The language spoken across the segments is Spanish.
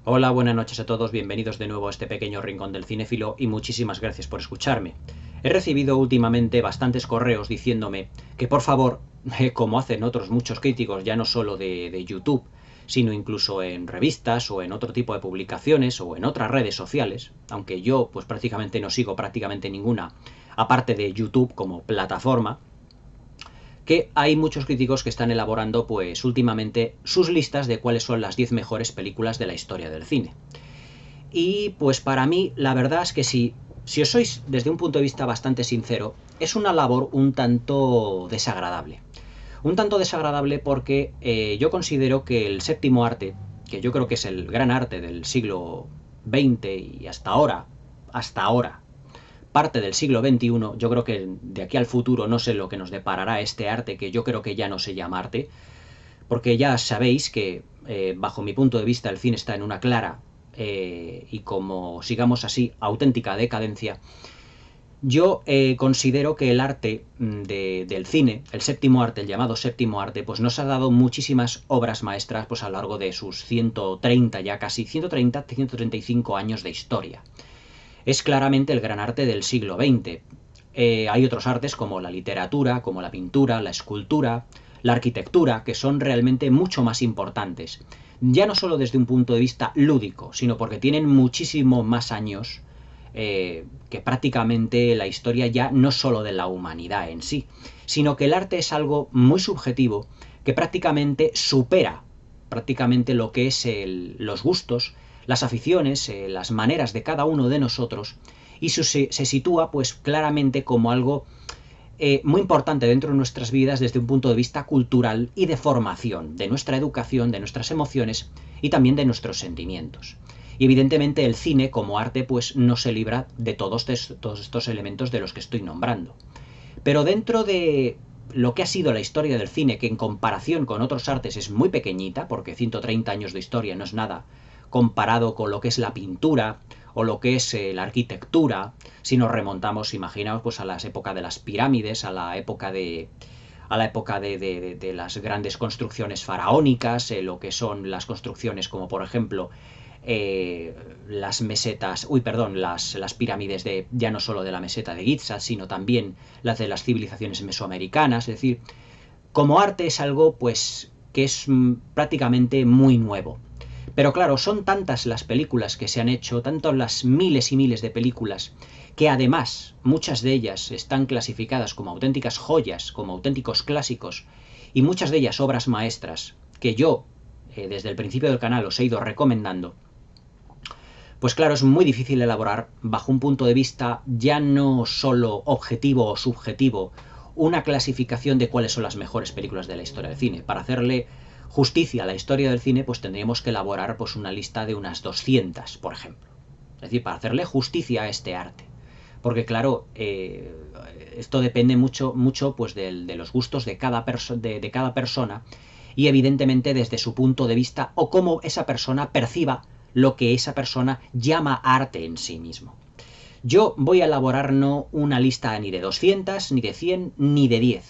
Hola, buenas noches a todos, bienvenidos de nuevo a este pequeño rincón del cinéfilo y muchísimas gracias por escucharme. He recibido últimamente bastantes correos diciéndome que por favor, como hacen otros muchos críticos, ya no solo de YouTube, sino incluso en revistas o en otro tipo de publicaciones o en otras redes sociales, aunque yo pues prácticamente no sigo prácticamente ninguna, aparte de YouTube como plataforma, que hay muchos críticos que están elaborando pues últimamente sus listas de cuáles son las 10 mejores películas de la historia del cine. Y pues para mí, la verdad es que si os sois desde un punto de vista bastante sincero, es una labor un tanto desagradable. Un tanto desagradable porque yo considero que el séptimo arte, que yo creo que es el gran arte del siglo XX y hasta ahora, parte del siglo XXI, yo creo que de aquí al futuro no sé lo que nos deparará este arte, que yo creo que ya no se llama arte, porque ya sabéis que, bajo mi punto de vista, el cine está en una clara y como sigamos así, auténtica decadencia. Yo considero que el arte del cine, el séptimo arte, el llamado séptimo arte, pues nos ha dado muchísimas obras maestras pues, a lo largo de sus 130, ya casi 130, 135 años de historia. Es claramente el gran arte del siglo XX. Hay otros artes como la literatura, como la pintura, la escultura, la arquitectura, que son realmente mucho más importantes. Ya no solo desde un punto de vista lúdico, sino porque tienen muchísimo más años que prácticamente la historia ya no solo de la humanidad en sí, sino que el arte es algo muy subjetivo que prácticamente supera prácticamente lo que es los gustos, las aficiones, las maneras de cada uno de nosotros y se sitúa pues claramente como algo muy importante dentro de nuestras vidas desde un punto de vista cultural y de formación, de nuestra educación, de nuestras emociones y también de nuestros sentimientos. Y evidentemente el cine como arte pues no se libra de todos estos elementos de los que estoy nombrando. Pero dentro de lo que ha sido la historia del cine, que en comparación con otros artes es muy pequeñita, porque 130 años de historia no es nada comparado con lo que es la pintura o lo que es la arquitectura, si nos remontamos, imaginaos, pues a las épocas de las pirámides, a la época de las grandes construcciones faraónicas, lo que son las construcciones como por ejemplo las mesetas, uy, perdón, las pirámides de ya no solo de la meseta de Giza, sino también las de las civilizaciones mesoamericanas, es decir, como arte es algo pues que es prácticamente muy nuevo. Pero claro, son tantas las películas que se han hecho, tantas las miles y miles de películas, que además muchas de ellas están clasificadas como auténticas joyas, como auténticos clásicos, y muchas de ellas obras maestras, que yo desde el principio del canal os he ido recomendando, pues claro, es muy difícil elaborar bajo un punto de vista ya no solo objetivo o subjetivo una clasificación de cuáles son las mejores películas de la historia del cine. Para hacerle justicia a la historia del cine, pues tendríamos que elaborar pues, una lista de unas 200, por ejemplo. Es decir, para hacerle justicia a este arte. Porque claro, esto depende mucho pues, de los gustos de de cada persona y evidentemente desde su punto de vista o cómo esa persona perciba lo que esa persona llama arte en sí mismo. Yo voy a elaborar no una lista ni de 200, ni de 100, ni de 10,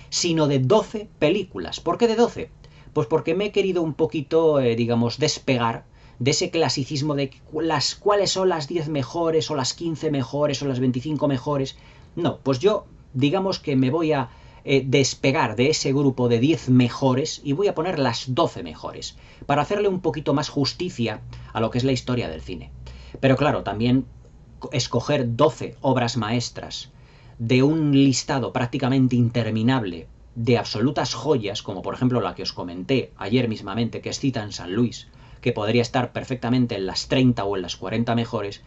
sino de 12 películas. ¿Por qué de 12? Pues porque me he querido un poquito, digamos, despegar de ese clasicismo de las cuáles son las 10 mejores, o las 15 mejores, o las 25 mejores. No, pues yo, digamos que me voy a despegar de ese grupo de 10 mejores y voy a poner las 12 mejores, para hacerle un poquito más justicia a lo que es la historia del cine. Pero claro, también escoger 12 obras maestras de un listado prácticamente interminable de absolutas joyas, como por ejemplo la que os comenté ayer mismamente, que es Cita en San Luis, que podría estar perfectamente en las 30 o en las 40 mejores,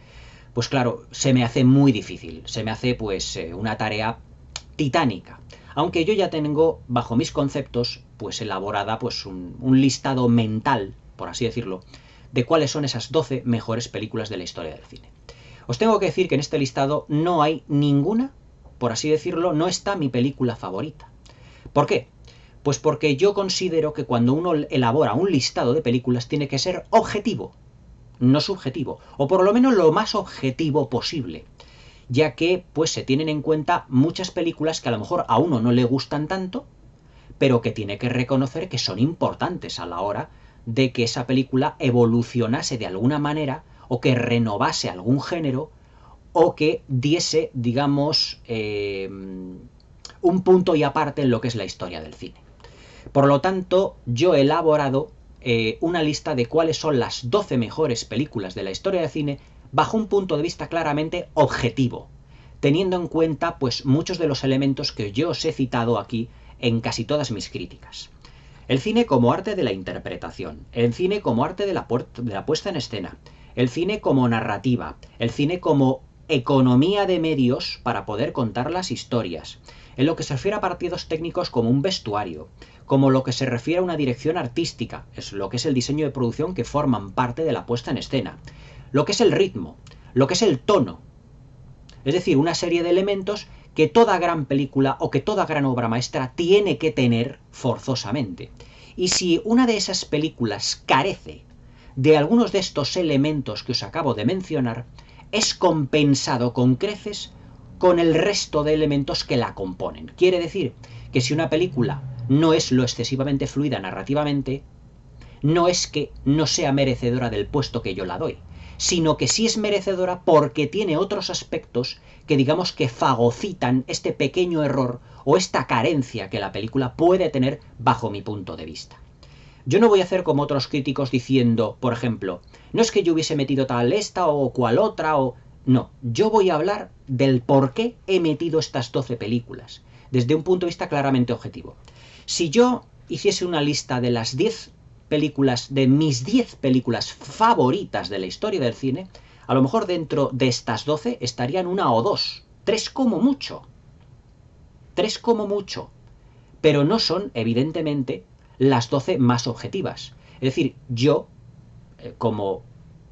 pues claro, se me hace muy difícil, se me hace pues una tarea titánica. Aunque yo ya tengo, bajo mis conceptos, pues elaborada pues un listado mental, por así decirlo, de cuáles son esas 12 mejores películas de la historia del cine. Os tengo que decir que en este listado no hay ninguna, por así decirlo, no está mi película favorita. ¿Por qué? Pues porque yo considero que cuando uno elabora un listado de películas tiene que ser objetivo, no subjetivo, o por lo menos lo más objetivo posible, ya que pues se tienen en cuenta muchas películas que a lo mejor a uno no le gustan tanto, pero que tiene que reconocer que son importantes a la hora de que esa película evolucionase de alguna manera, o que renovase algún género, o que diese, digamos, un punto y aparte en lo que es la historia del cine. Por lo tanto, yo he elaborado una lista de cuáles son las 12 mejores películas de la historia del cine bajo un punto de vista claramente objetivo, teniendo en cuenta pues muchos de los elementos que yo os he citado aquí en casi todas mis críticas. El cine como arte de la interpretación, el cine como arte de la puesta en escena, el cine como narrativa, el cine como economía de medios para poder contar las historias, en lo que se refiere a partidos técnicos como un vestuario, como lo que se refiere a una dirección artística, es lo que es el diseño de producción que forman parte de la puesta en escena, lo que es el ritmo, lo que es el tono, es decir, una serie de elementos que toda gran película o que toda gran obra maestra tiene que tener forzosamente. Y si una de esas películas carece de algunos de estos elementos que os acabo de mencionar, es compensado con creces con el resto de elementos que la componen. Quiere decir que si una película no es lo excesivamente fluida narrativamente, no es que no sea merecedora del puesto que yo la doy, sino que sí es merecedora porque tiene otros aspectos que digamos que fagocitan este pequeño error o esta carencia que la película puede tener bajo mi punto de vista. Yo no voy a hacer como otros críticos diciendo, por ejemplo, no es que yo hubiese metido tal esta o cual otra o... No, yo voy a hablar del por qué he metido estas 12 películas, desde un punto de vista claramente objetivo. Si yo hiciese una lista de las 10 películas, de mis 10 películas favoritas de la historia del cine, a lo mejor dentro de estas 12 estarían una o dos, 3 como mucho. 3 como mucho. Pero no son, evidentemente, las 12 más objetivas. Es decir, yo, como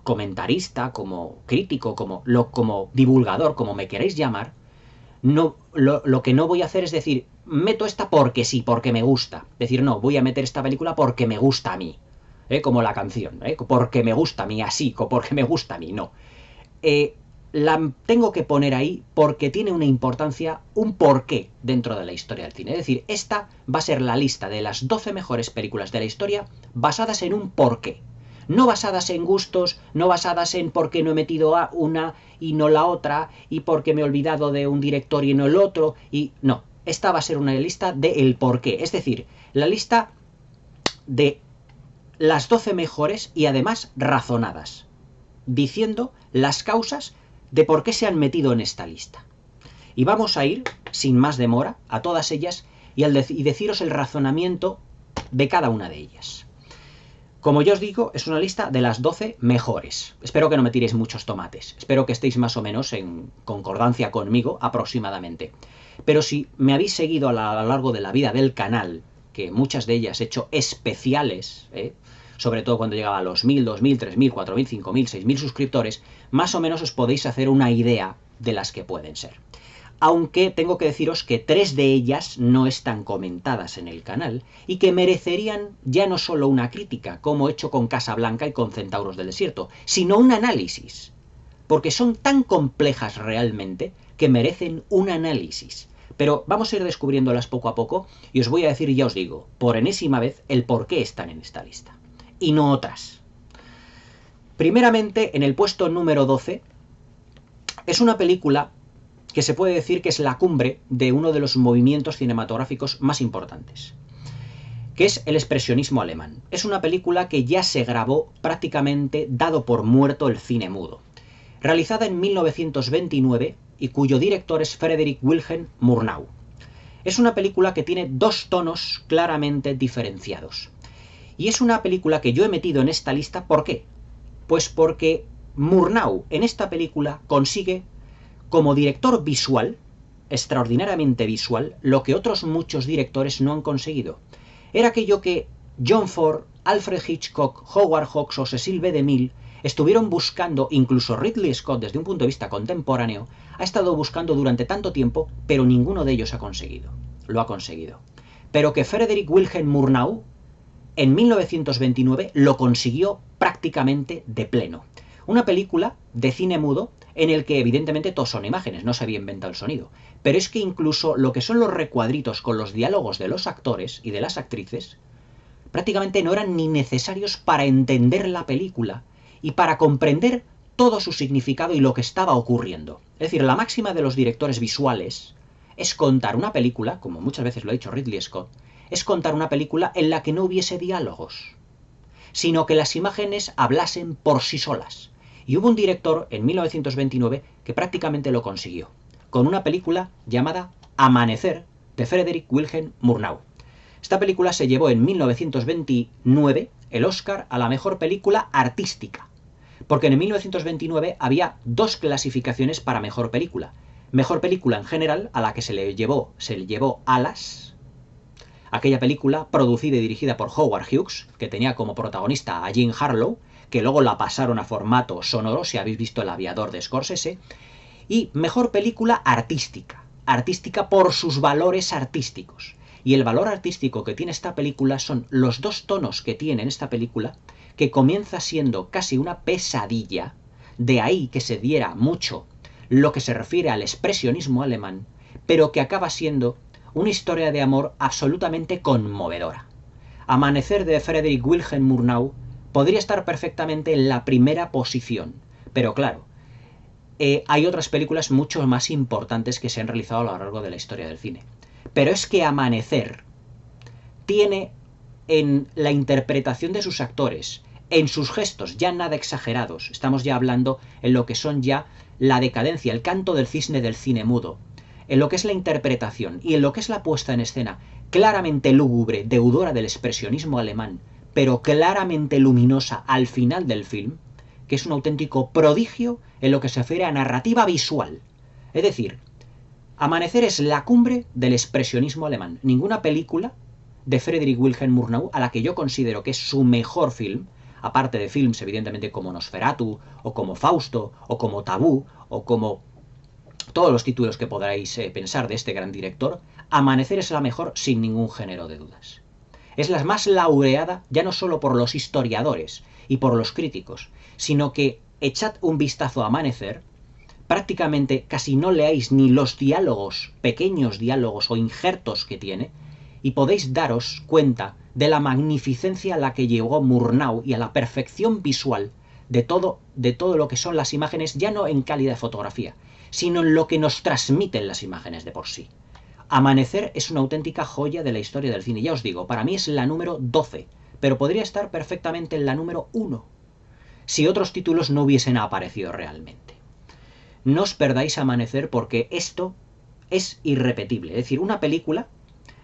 comentarista, como crítico, como divulgador, como me queréis llamar, no, lo que no voy a hacer es decir, meto esta porque sí, porque me gusta. Decir, no, voy a meter esta película porque me gusta a mí. Como la canción, porque me gusta a mí, así, porque me gusta a mí, no. La tengo que poner ahí porque tiene una importancia, un porqué dentro de la historia del cine. Es decir, esta va a ser la lista de las 12 mejores películas de la historia basadas en un porqué. No basadas en gustos, no basadas en por qué no he metido a una y no la otra, y porque me he olvidado de un director y no el otro, y no. Esta va a ser una lista del porqué, es decir, la lista de las 12 mejores y además razonadas, diciendo las causas de por qué se han metido en esta lista. Y vamos a ir, sin más demora, a todas ellas y deciros el razonamiento de cada una de ellas. Como yo os digo, es una lista de las 12 mejores. Espero que no me tiréis muchos tomates. Espero que estéis más o menos en concordancia conmigo aproximadamente. Pero si me habéis seguido a lo largo de la vida del canal, que muchas de ellas he hecho especiales, sobre todo cuando llegaba a los 1000, 2000, 3000, 4000, 5000, 6000 suscriptores, más o menos os podéis hacer una idea de las que pueden ser. Aunque tengo que deciros que 3 de ellas no están comentadas en el canal y que merecerían ya no solo una crítica, como he hecho con Casablanca y con Centauros del Desierto, sino un análisis, porque son tan complejas realmente que merecen un análisis. Pero vamos a ir descubriéndolas poco a poco y os voy a decir, ya os digo, por enésima vez, el por qué están en esta lista, y no otras. Primeramente, en el puesto número 12, es una película que se puede decir que es la cumbre de uno de los movimientos cinematográficos más importantes, que es el expresionismo alemán. Es una película que ya se grabó prácticamente dado por muerto el cine mudo, realizada en 1929 y cuyo director es Friedrich Wilhelm Murnau. Es una película que tiene 2 tonos claramente diferenciados. Y es una película que yo he metido en esta lista, ¿por qué? Pues porque Murnau en esta película consigue, como director visual, extraordinariamente visual, lo que otros muchos directores no han conseguido. Era aquello que John Ford, Alfred Hitchcock, Howard Hawks o Cecil B. DeMille estuvieron buscando, incluso Ridley Scott desde un punto de vista contemporáneo, ha estado buscando durante tanto tiempo, pero ninguno de ellos ha conseguido. Lo ha conseguido. Pero que Friedrich Wilhelm Murnau en 1929 lo consiguió prácticamente de pleno. Una película de cine mudo en el que evidentemente todos son imágenes, no se había inventado el sonido. Pero es que incluso lo que son los recuadritos con los diálogos de los actores y de las actrices prácticamente no eran ni necesarios para entender la película y para comprender todo su significado y lo que estaba ocurriendo. Es decir, la máxima de los directores visuales es contar una película, como muchas veces lo ha dicho Ridley Scott, es contar una película en la que no hubiese diálogos, sino que las imágenes hablasen por sí solas. Y hubo un director en 1929 que prácticamente lo consiguió, con una película llamada Amanecer, de Frederick Wilhelm Murnau. Esta película se llevó en 1929 el Oscar a la mejor película artística, porque en 1929 había dos clasificaciones para mejor película. Mejor película en general, a la que se le llevó Alas, aquella película producida y dirigida por Howard Hughes, que tenía como protagonista a Jean Harlow, que luego la pasaron a formato sonoro, si habéis visto El aviador de Scorsese, y mejor película artística, artística por sus valores artísticos. Y el valor artístico que tiene esta película son los dos tonos que tiene en esta película, que comienza siendo casi una pesadilla, de ahí que se diera mucho lo que se refiere al expresionismo alemán, pero que acaba siendo una historia de amor absolutamente conmovedora. Amanecer, de Frederick Wilhelm Murnau, podría estar perfectamente en la primera posición, pero claro, hay otras películas mucho más importantes que se han realizado a lo largo de la historia del cine. Pero es que Amanecer tiene en la interpretación de sus actores, en sus gestos ya nada exagerados, estamos ya hablando en lo que son ya la decadencia, el canto del cisne del cine mudo, en lo que es la interpretación y en lo que es la puesta en escena, claramente lúgubre, deudora del expresionismo alemán, pero claramente luminosa al final del film, que es un auténtico prodigio en lo que se refiere a narrativa visual. Es decir, Amanecer es la cumbre del expresionismo alemán. Ninguna película de Frederick Wilhelm Murnau, a la que yo considero que es su mejor film, aparte de films evidentemente como Nosferatu, o como Fausto, o como Tabú, o como todos los títulos que podráis pensar de este gran director, Amanecer es la mejor sin ningún género de dudas. Es la más laureada ya no solo por los historiadores y por los críticos, sino que echad un vistazo a Amanecer, prácticamente casi no leáis ni los diálogos, pequeños diálogos o injertos que tiene, y podéis daros cuenta de la magnificencia a la que llegó Murnau y a la perfección visual de todo lo que son las imágenes, ya no en calidad de fotografía, sino en lo que nos transmiten las imágenes de por sí. Amanecer es una auténtica joya de la historia del cine. Ya os digo, para mí es la número 12, pero podría estar perfectamente en la número 1, si otros títulos no hubiesen aparecido realmente. No os perdáis Amanecer porque esto es irrepetible. Es decir, una película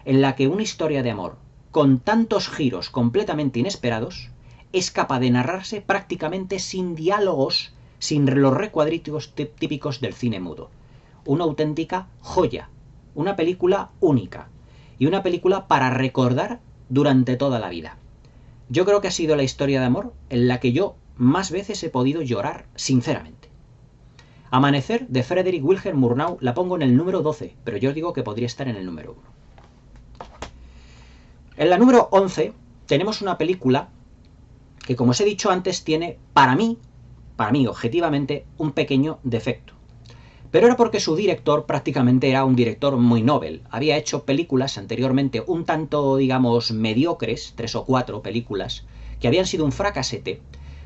en la que una historia de amor con tantos giros completamente inesperados es capaz de narrarse prácticamente sin diálogos, sin los recuadritos típicos del cine mudo. Una auténtica joya, una película única y una película para recordar durante toda la vida. Yo creo que ha sido la historia de amor en la que yo más veces he podido llorar sinceramente. Amanecer, de Frederick Wilhelm Murnau, la pongo en el número 12, pero yo os digo que podría estar en el número 1. En la número 11 tenemos una película que, como os he dicho antes, tiene, para mí objetivamente, un pequeño defecto. Pero era porque su director prácticamente era un director muy novel. Había hecho películas anteriormente un tanto, digamos, mediocres, 3 o 4 películas, que habían sido un fracasete,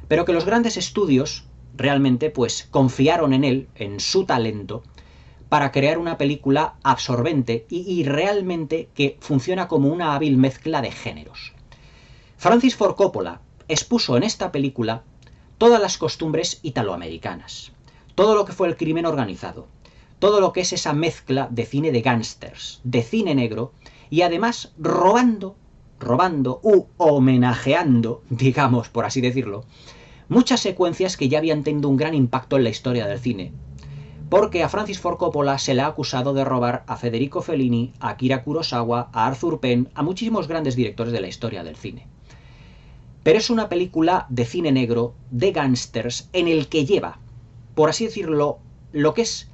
pero que los grandes estudios realmente pues confiaron en él, en su talento, para crear una película absorbente y realmente que funciona como una hábil mezcla de géneros. Francis Ford Coppola expuso en esta película todas las costumbres italoamericanas, todo lo que fue el crimen organizado, todo lo que es esa mezcla de cine de gángsters, de cine negro, y además robando u homenajeando, digamos por así decirlo, muchas secuencias que ya habían tenido un gran impacto en la historia del cine. Porque a Francis Ford Coppola se le ha acusado de robar a Federico Fellini, a Akira Kurosawa, a Arthur Penn, a muchísimos grandes directores de la historia del cine. Pero es una película de cine negro, de gángsters, en el que lleva, por así decirlo, lo que es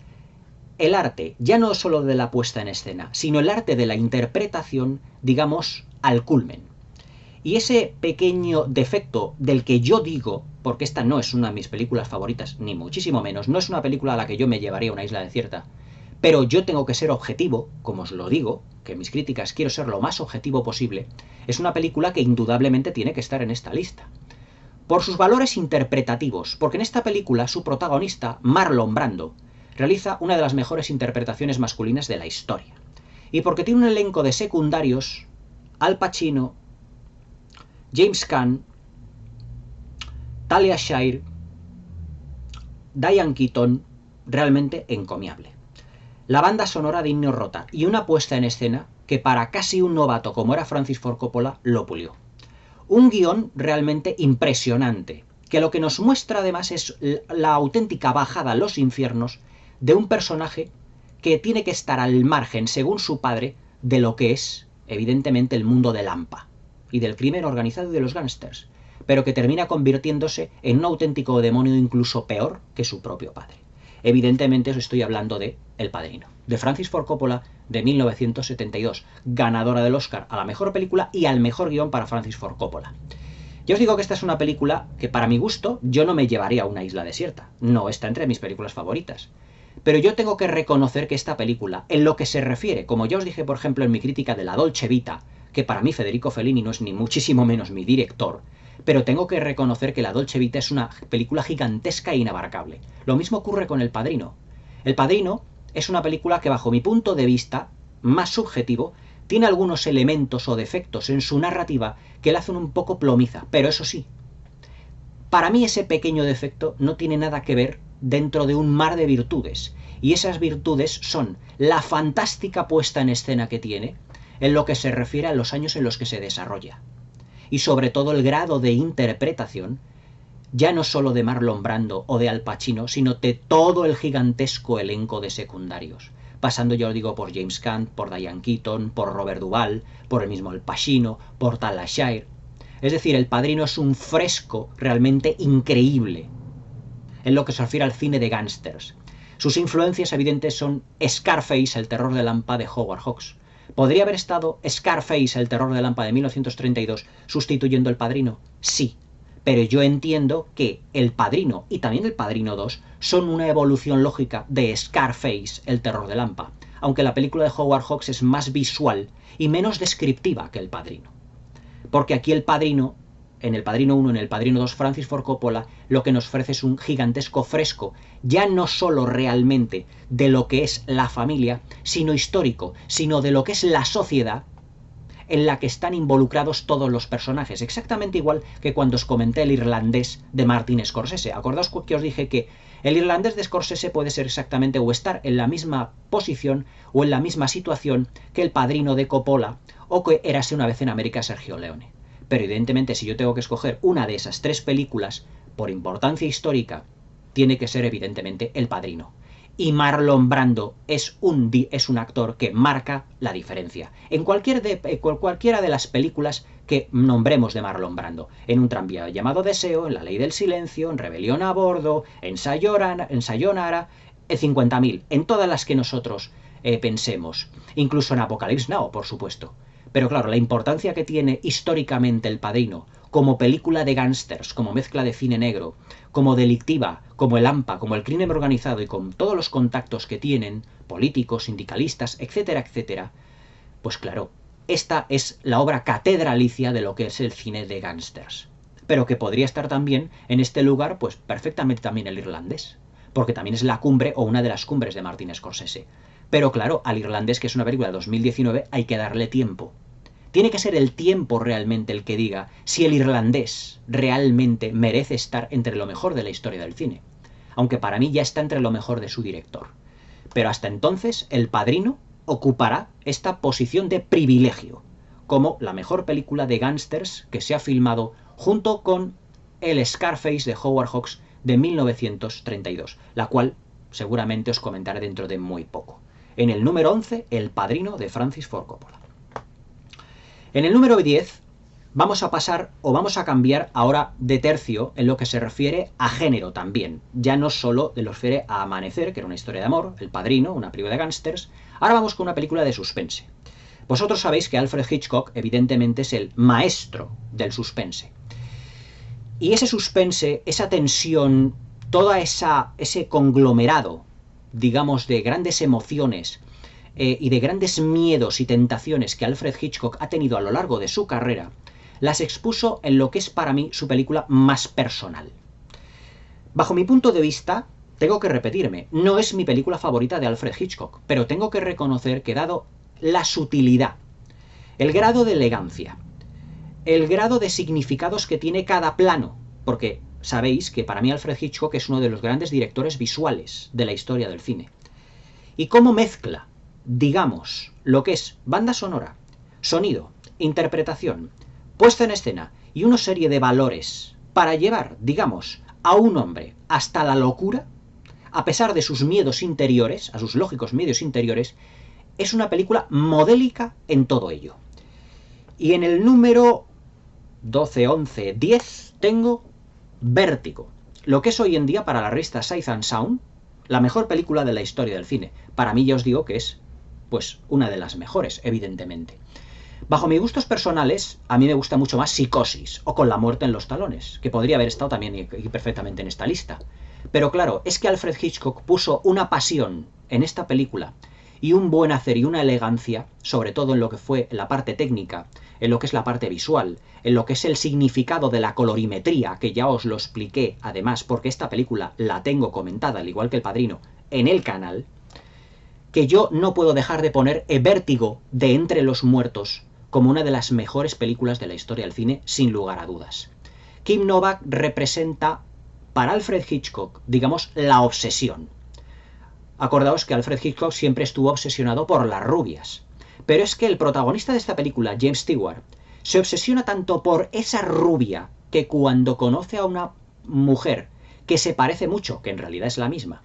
el arte, ya no solo de la puesta en escena, sino el arte de la interpretación, digamos, al culmen. Y ese pequeño defecto del que yo digo, porque esta no es una de mis películas favoritas, ni muchísimo menos, no es una película a la que yo me llevaría a una isla desierta, pero yo tengo que ser objetivo, como os lo digo, que en mis críticas quiero ser lo más objetivo posible, es una película que indudablemente tiene que estar en esta lista. Por sus valores interpretativos, porque en esta película su protagonista, Marlon Brando, realiza una de las mejores interpretaciones masculinas de la historia. Y porque tiene un elenco de secundarios, Al Pacino, James Caan, Talia Shire, Diane Keaton, realmente encomiable. La banda sonora de Nino Rota y una puesta en escena que para casi un novato como era Francis Ford Coppola lo pulió. Un guión realmente impresionante, que lo que nos muestra además es la auténtica bajada a los infiernos de un personaje que tiene que estar al margen, según su padre, de lo que es, evidentemente, el mundo del AMPA y del crimen organizado y de los gángsters, pero que termina convirtiéndose en un auténtico demonio incluso peor que su propio padre. Evidentemente os estoy hablando de El Padrino, de Francis Ford Coppola, de 1972, ganadora del Oscar a la mejor película y al mejor guión para Francis Ford Coppola. Ya os digo que esta es una película que para mi gusto yo no me llevaría a una isla desierta, no está entre mis películas favoritas. Pero yo tengo que reconocer que esta película, en lo que se refiere, como ya os dije por ejemplo en mi crítica de La Dolce Vita, que para mí Federico Fellini no es ni muchísimo menos mi director, pero tengo que reconocer que La Dolce Vita es una película gigantesca e inabarcable. Lo mismo ocurre con El Padrino. El Padrino es una película que bajo mi punto de vista, más subjetivo, tiene algunos elementos o defectos en su narrativa que la hacen un poco plomiza, pero eso sí, para mí ese pequeño defecto no tiene nada que ver dentro de un mar de virtudes, y esas virtudes son la fantástica puesta en escena que tiene en lo que se refiere a los años en los que se desarrolla, y sobre todo el grado de interpretación, ya no solo de Marlon Brando o de Al Pacino, sino de todo el gigantesco elenco de secundarios, pasando, ya os digo, por James Caan, por Diane Keaton, por Robert Duvall, por el mismo Al Pacino, por Talia Shire. Es decir, El Padrino es un fresco realmente increíble en lo que se refiere al cine de gángsters. Sus influencias evidentes son Scarface, el terror de Lampa de Howard Hawks. ¿Podría haber estado Scarface, el terror de Lampa de 1932, sustituyendo El Padrino? Sí, pero yo entiendo que El Padrino y también El Padrino 2 son una evolución lógica de Scarface, el terror de Lampa, aunque la película de Howard Hawks es más visual y menos descriptiva que El Padrino. Porque aquí El Padrino, en El Padrino 1, en El Padrino 2, Francis Ford Coppola lo que nos ofrece es un gigantesco fresco, ya no solo realmente de lo que es la familia, sino histórico, sino de lo que es la sociedad en la que están involucrados todos los personajes, exactamente igual que cuando os comenté El Irlandés de Martin Scorsese. Acordaos que os dije que El Irlandés de Scorsese puede ser exactamente o estar en la misma posición o en la misma situación que El Padrino de Coppola o que Érase una vez en América Sergio Leone. Pero evidentemente si yo tengo que escoger una de esas tres películas, por importancia histórica, tiene que ser evidentemente El Padrino. Y Marlon Brando es un actor que marca la diferencia. En cualquiera de las películas que nombremos de Marlon Brando. En Un tranvía llamado Deseo, en La ley del silencio, en Rebelión a bordo, en Sayonara, en 50.000, en todas las que nosotros pensemos. Incluso en Apocalypse Now, por supuesto. Pero claro, la importancia que tiene históricamente El Padrino, como película de gángsters, como mezcla de cine negro, como delictiva, como el AMPA, como el crimen organizado y con todos los contactos que tienen, políticos, sindicalistas, etcétera, etcétera, pues claro, esta es la obra catedralicia de lo que es el cine de gángsters. Pero que podría estar también en este lugar, pues perfectamente también El Irlandés, porque también es la cumbre o una de las cumbres de Martin Scorsese. Pero claro, al Irlandés, que es una película de 2019, hay que darle tiempo. Tiene que ser el tiempo realmente el que diga si El Irlandés realmente merece estar entre lo mejor de la historia del cine. Aunque para mí ya está entre lo mejor de su director. Pero hasta entonces, El Padrino ocupará esta posición de privilegio, como la mejor película de gángsters que se ha filmado junto con el Scarface de Howard Hawks de 1932, la cual seguramente os comentaré dentro de muy poco. En el número 11, El Padrino de Francis Ford Coppola. En el número 10 vamos a pasar o vamos a cambiar ahora de tercio en lo que se refiere a género también. Ya no solo de lo que se refiere a Amanecer, que era una historia de amor, El Padrino, una película de gángsters. Ahora vamos con una película de suspense. Vosotros sabéis que Alfred Hitchcock evidentemente es el maestro del suspense. Y ese suspense, esa tensión, toda ese conglomerado digamos, de grandes emociones y de grandes miedos y tentaciones que Alfred Hitchcock ha tenido a lo largo de su carrera, las expuso en lo que es para mí su película más personal. Bajo mi punto de vista, tengo que repetirme, no es mi película favorita de Alfred Hitchcock, pero tengo que reconocer que dado la sutilidad, el grado de elegancia, el grado de significados que tiene cada plano, porque sabéis que para mí Alfred Hitchcock es uno de los grandes directores visuales de la historia del cine, y cómo mezcla, digamos, lo que es banda sonora, sonido, interpretación, puesta en escena y una serie de valores para llevar, digamos, a un hombre hasta la locura, a pesar de sus miedos interiores, a sus lógicos miedos interiores, es una película modélica en todo ello. Y en el número 12, 11, 10 tengo Vértigo, lo que es hoy en día para la revista Sight and Sound la mejor película de la historia del cine. Para mí ya os digo que es, pues, una de las mejores, evidentemente. Bajo mis gustos personales, a mí me gusta mucho más Psicosis o Con la muerte en los talones, que podría haber estado también perfectamente en esta lista. Pero claro, es que Alfred Hitchcock puso una pasión en esta película y un buen hacer y una elegancia, sobre todo en lo que fue la parte técnica, en lo que es la parte visual, en lo que es el significado de la colorimetría, que ya os lo expliqué, además, porque esta película la tengo comentada, al igual que El Padrino, en el canal, que yo no puedo dejar de poner Vértigo de Entre los Muertos como una de las mejores películas de la historia del cine, sin lugar a dudas. Kim Novak representa, para Alfred Hitchcock, digamos, la obsesión. Acordaos que Alfred Hitchcock siempre estuvo obsesionado por las rubias. Pero es que el protagonista de esta película, James Stewart, se obsesiona tanto por esa rubia que cuando conoce a una mujer que se parece mucho, que en realidad es la misma,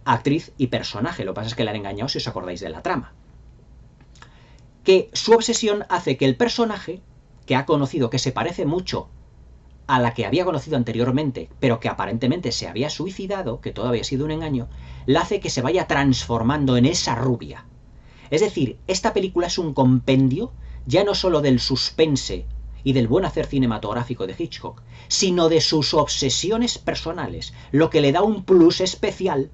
actriz y personaje, lo que pasa es que le han engañado si os acordáis de la trama, que su obsesión hace que el personaje que ha conocido, que se parece mucho a la que había conocido anteriormente, pero que aparentemente se había suicidado, que todo había sido un engaño, la hace que se vaya transformando en esa rubia. Es decir, esta película es un compendio ya no solo del suspense y del buen hacer cinematográfico de Hitchcock, sino de sus obsesiones personales, lo que le da un plus especial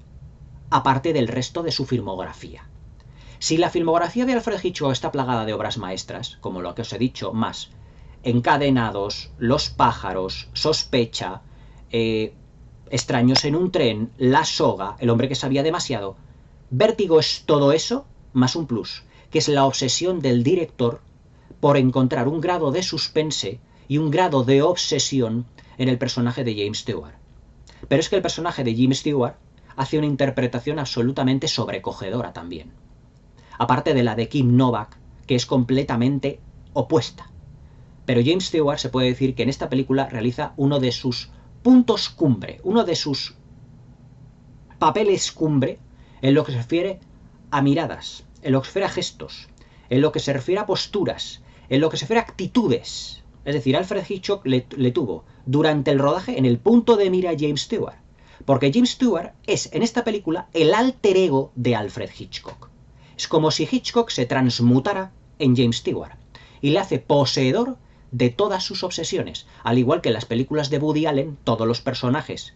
aparte del resto de su filmografía. Si la filmografía de Alfred Hitchcock está plagada de obras maestras, como lo que os he dicho más, Encadenados, Los pájaros, Sospecha, Extraños en un tren, La soga, El hombre que sabía demasiado, Vértigo es todo eso más un plus, que es la obsesión del director por encontrar un grado de suspense y un grado de obsesión en el personaje de James Stewart. Pero es que el personaje de James Stewart hace una interpretación absolutamente sobrecogedora también. Aparte de la de Kim Novak, que es completamente opuesta. Pero James Stewart se puede decir que en esta película realiza uno de sus puntos cumbre, uno de sus papeles cumbre en lo que se refiere a miradas, en lo que se refiere a gestos, en lo que se refiere a posturas, en lo que se refiere a actitudes. Es decir, Alfred Hitchcock le tuvo durante el rodaje en el punto de mira a James Stewart, porque James Stewart es en esta película el alter ego de Alfred Hitchcock. Es como si Hitchcock se transmutara en James Stewart y le hace poseedor de todas sus obsesiones, al igual que en las películas de Woody Allen, todos los personajes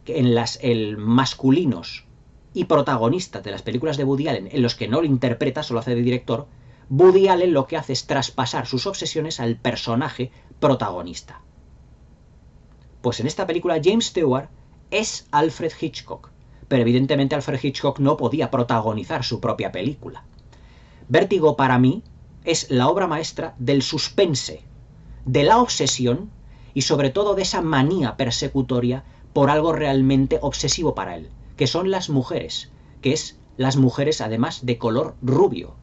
el masculinos y protagonistas de las películas de Woody Allen, en los que no lo interpreta, solo hace de director, Woody Allen lo que hace es traspasar sus obsesiones al personaje protagonista. Pues en esta película James Stewart es Alfred Hitchcock, pero evidentemente Alfred Hitchcock no podía protagonizar su propia película. Vértigo para mí es la obra maestra del suspense, de la obsesión y sobre todo de esa manía persecutoria por algo realmente obsesivo para él, que son las mujeres, que es las mujeres además de color rubio.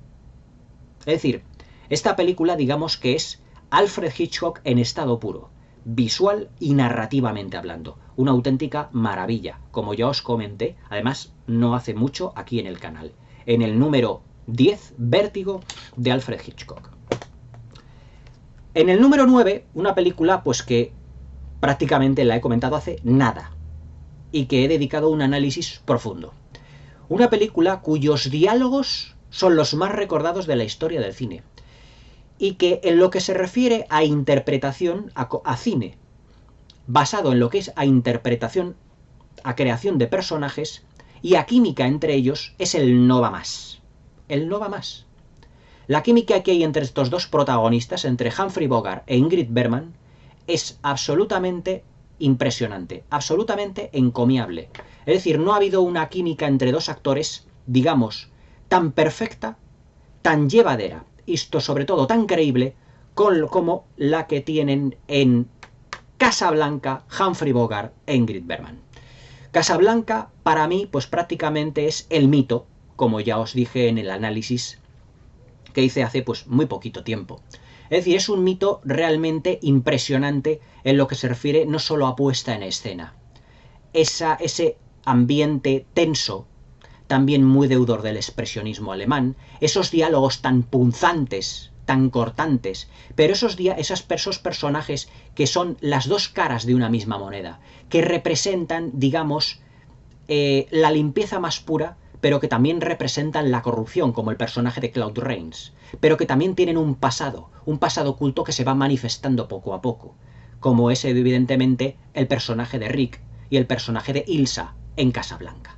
Es decir, esta película digamos que es Alfred Hitchcock en estado puro, visual y narrativamente hablando. Una auténtica maravilla, como ya os comenté, además no hace mucho aquí en el canal. En el número 10, Vértigo de Alfred Hitchcock. En el número 9, una película pues que prácticamente la he comentado hace nada y que he dedicado un análisis profundo. Una película cuyos diálogos son los más recordados de la historia del cine y que en lo que se refiere a interpretación, a cine, basado en lo que es a interpretación, a creación de personajes, y la química entre ellos es el no va más. El no va más. La química que hay entre estos dos protagonistas, entre Humphrey Bogart e Ingrid Bergman, es absolutamente impresionante, absolutamente encomiable. Es decir, no ha habido una química entre dos actores, digamos, tan perfecta, tan llevadera, y esto sobre todo tan creíble, como la que tienen en Casablanca, Humphrey Bogart e Ingrid Bergman. Casablanca, para mí, pues prácticamente es el mito, como ya os dije en el análisis que hice hace pues muy poquito tiempo. Es decir, es un mito realmente impresionante en lo que se refiere no solo a puesta en escena. Ese ambiente tenso, también muy deudor del expresionismo alemán, esos diálogos tan punzantes, tan cortantes, pero esos personajes que son las dos caras de una misma moneda, que representan, digamos, la limpieza más pura, pero que también representan la corrupción, como el personaje de Claude Rains, pero que también tienen un pasado oculto que se va manifestando poco a poco, como es evidentemente el personaje de Rick y el personaje de Ilsa en Casablanca.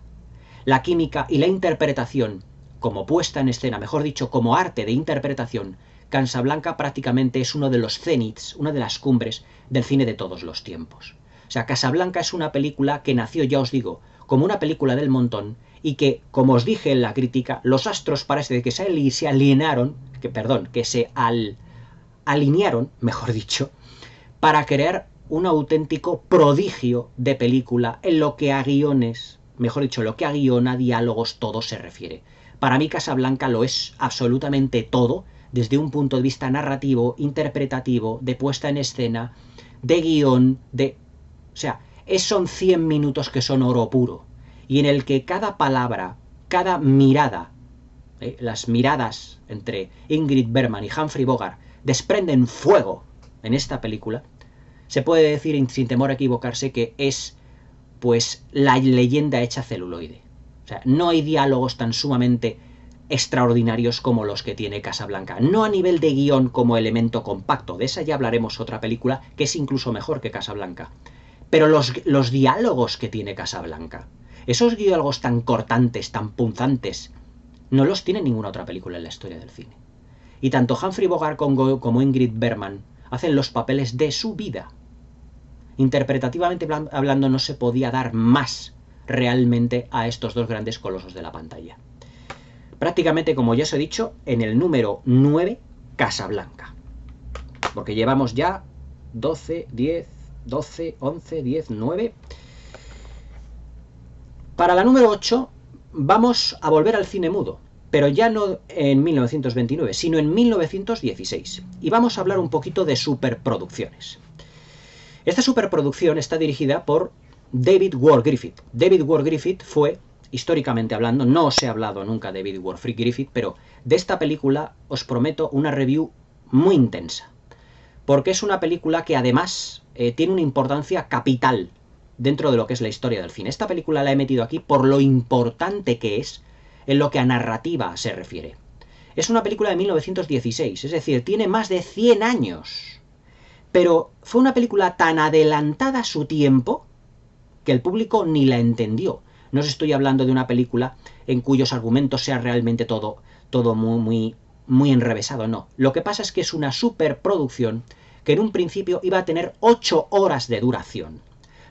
La química y la interpretación, como puesta en escena, mejor dicho, como arte de interpretación, Casablanca prácticamente es uno de los cénits, una de las cumbres del cine de todos los tiempos. O sea, Casablanca es una película que nació, ya os digo, como una película del montón, y que, como os dije en la crítica, los astros parece que se alinearon, mejor dicho, para crear un auténtico prodigio de película en lo que a guiones, mejor dicho, lo que a guión, a diálogos, todo se refiere. Para mí Casablanca lo es absolutamente todo, desde un punto de vista narrativo, interpretativo, de puesta en escena, de guión, o sea, son 100 minutos que son oro puro, y en el que cada palabra, cada mirada, las miradas entre Ingrid Bergman y Humphrey Bogart desprenden fuego en esta película, se puede decir sin temor a equivocarse que es pues la leyenda hecha celuloide. O sea, no hay diálogos tan sumamente extraordinarios como los que tiene Casablanca. No a nivel de guión como elemento compacto, de esa ya hablaremos otra película que es incluso mejor que Casablanca. Pero los diálogos que tiene Casablanca, esos diálogos tan cortantes, tan punzantes, no los tiene ninguna otra película en la historia del cine. Y tanto Humphrey Bogart como Ingrid Bergman hacen los papeles de su vida. Interpretativamente hablando, no se podía dar más realmente a estos dos grandes colosos de la pantalla. Prácticamente, como ya os he dicho, en el número 9, Casablanca. Porque llevamos ya 12, 10, 12, 11, 10, 9. Para la número 8 vamos a volver al cine mudo, pero ya no en 1929, sino en 1916. Y vamos a hablar un poquito de superproducciones. Esta superproducción está dirigida por David Ward Griffith. David Ward Griffith fue, históricamente hablando, no os he hablado nunca de David Ward Griffith, pero de esta película os prometo una review muy intensa, porque es una película que además tiene una importancia capital dentro de lo que es la historia del cine. Esta película la he metido aquí por lo importante que es en lo que a narrativa se refiere. Es una película de 1916, es decir, tiene más de 100 años. Pero fue una película tan adelantada a su tiempo que el público ni la entendió. No os estoy hablando de una película en cuyos argumentos sea realmente todo muy enrevesado, no. Lo que pasa es que es una superproducción que en un principio iba a tener 8 horas de duración.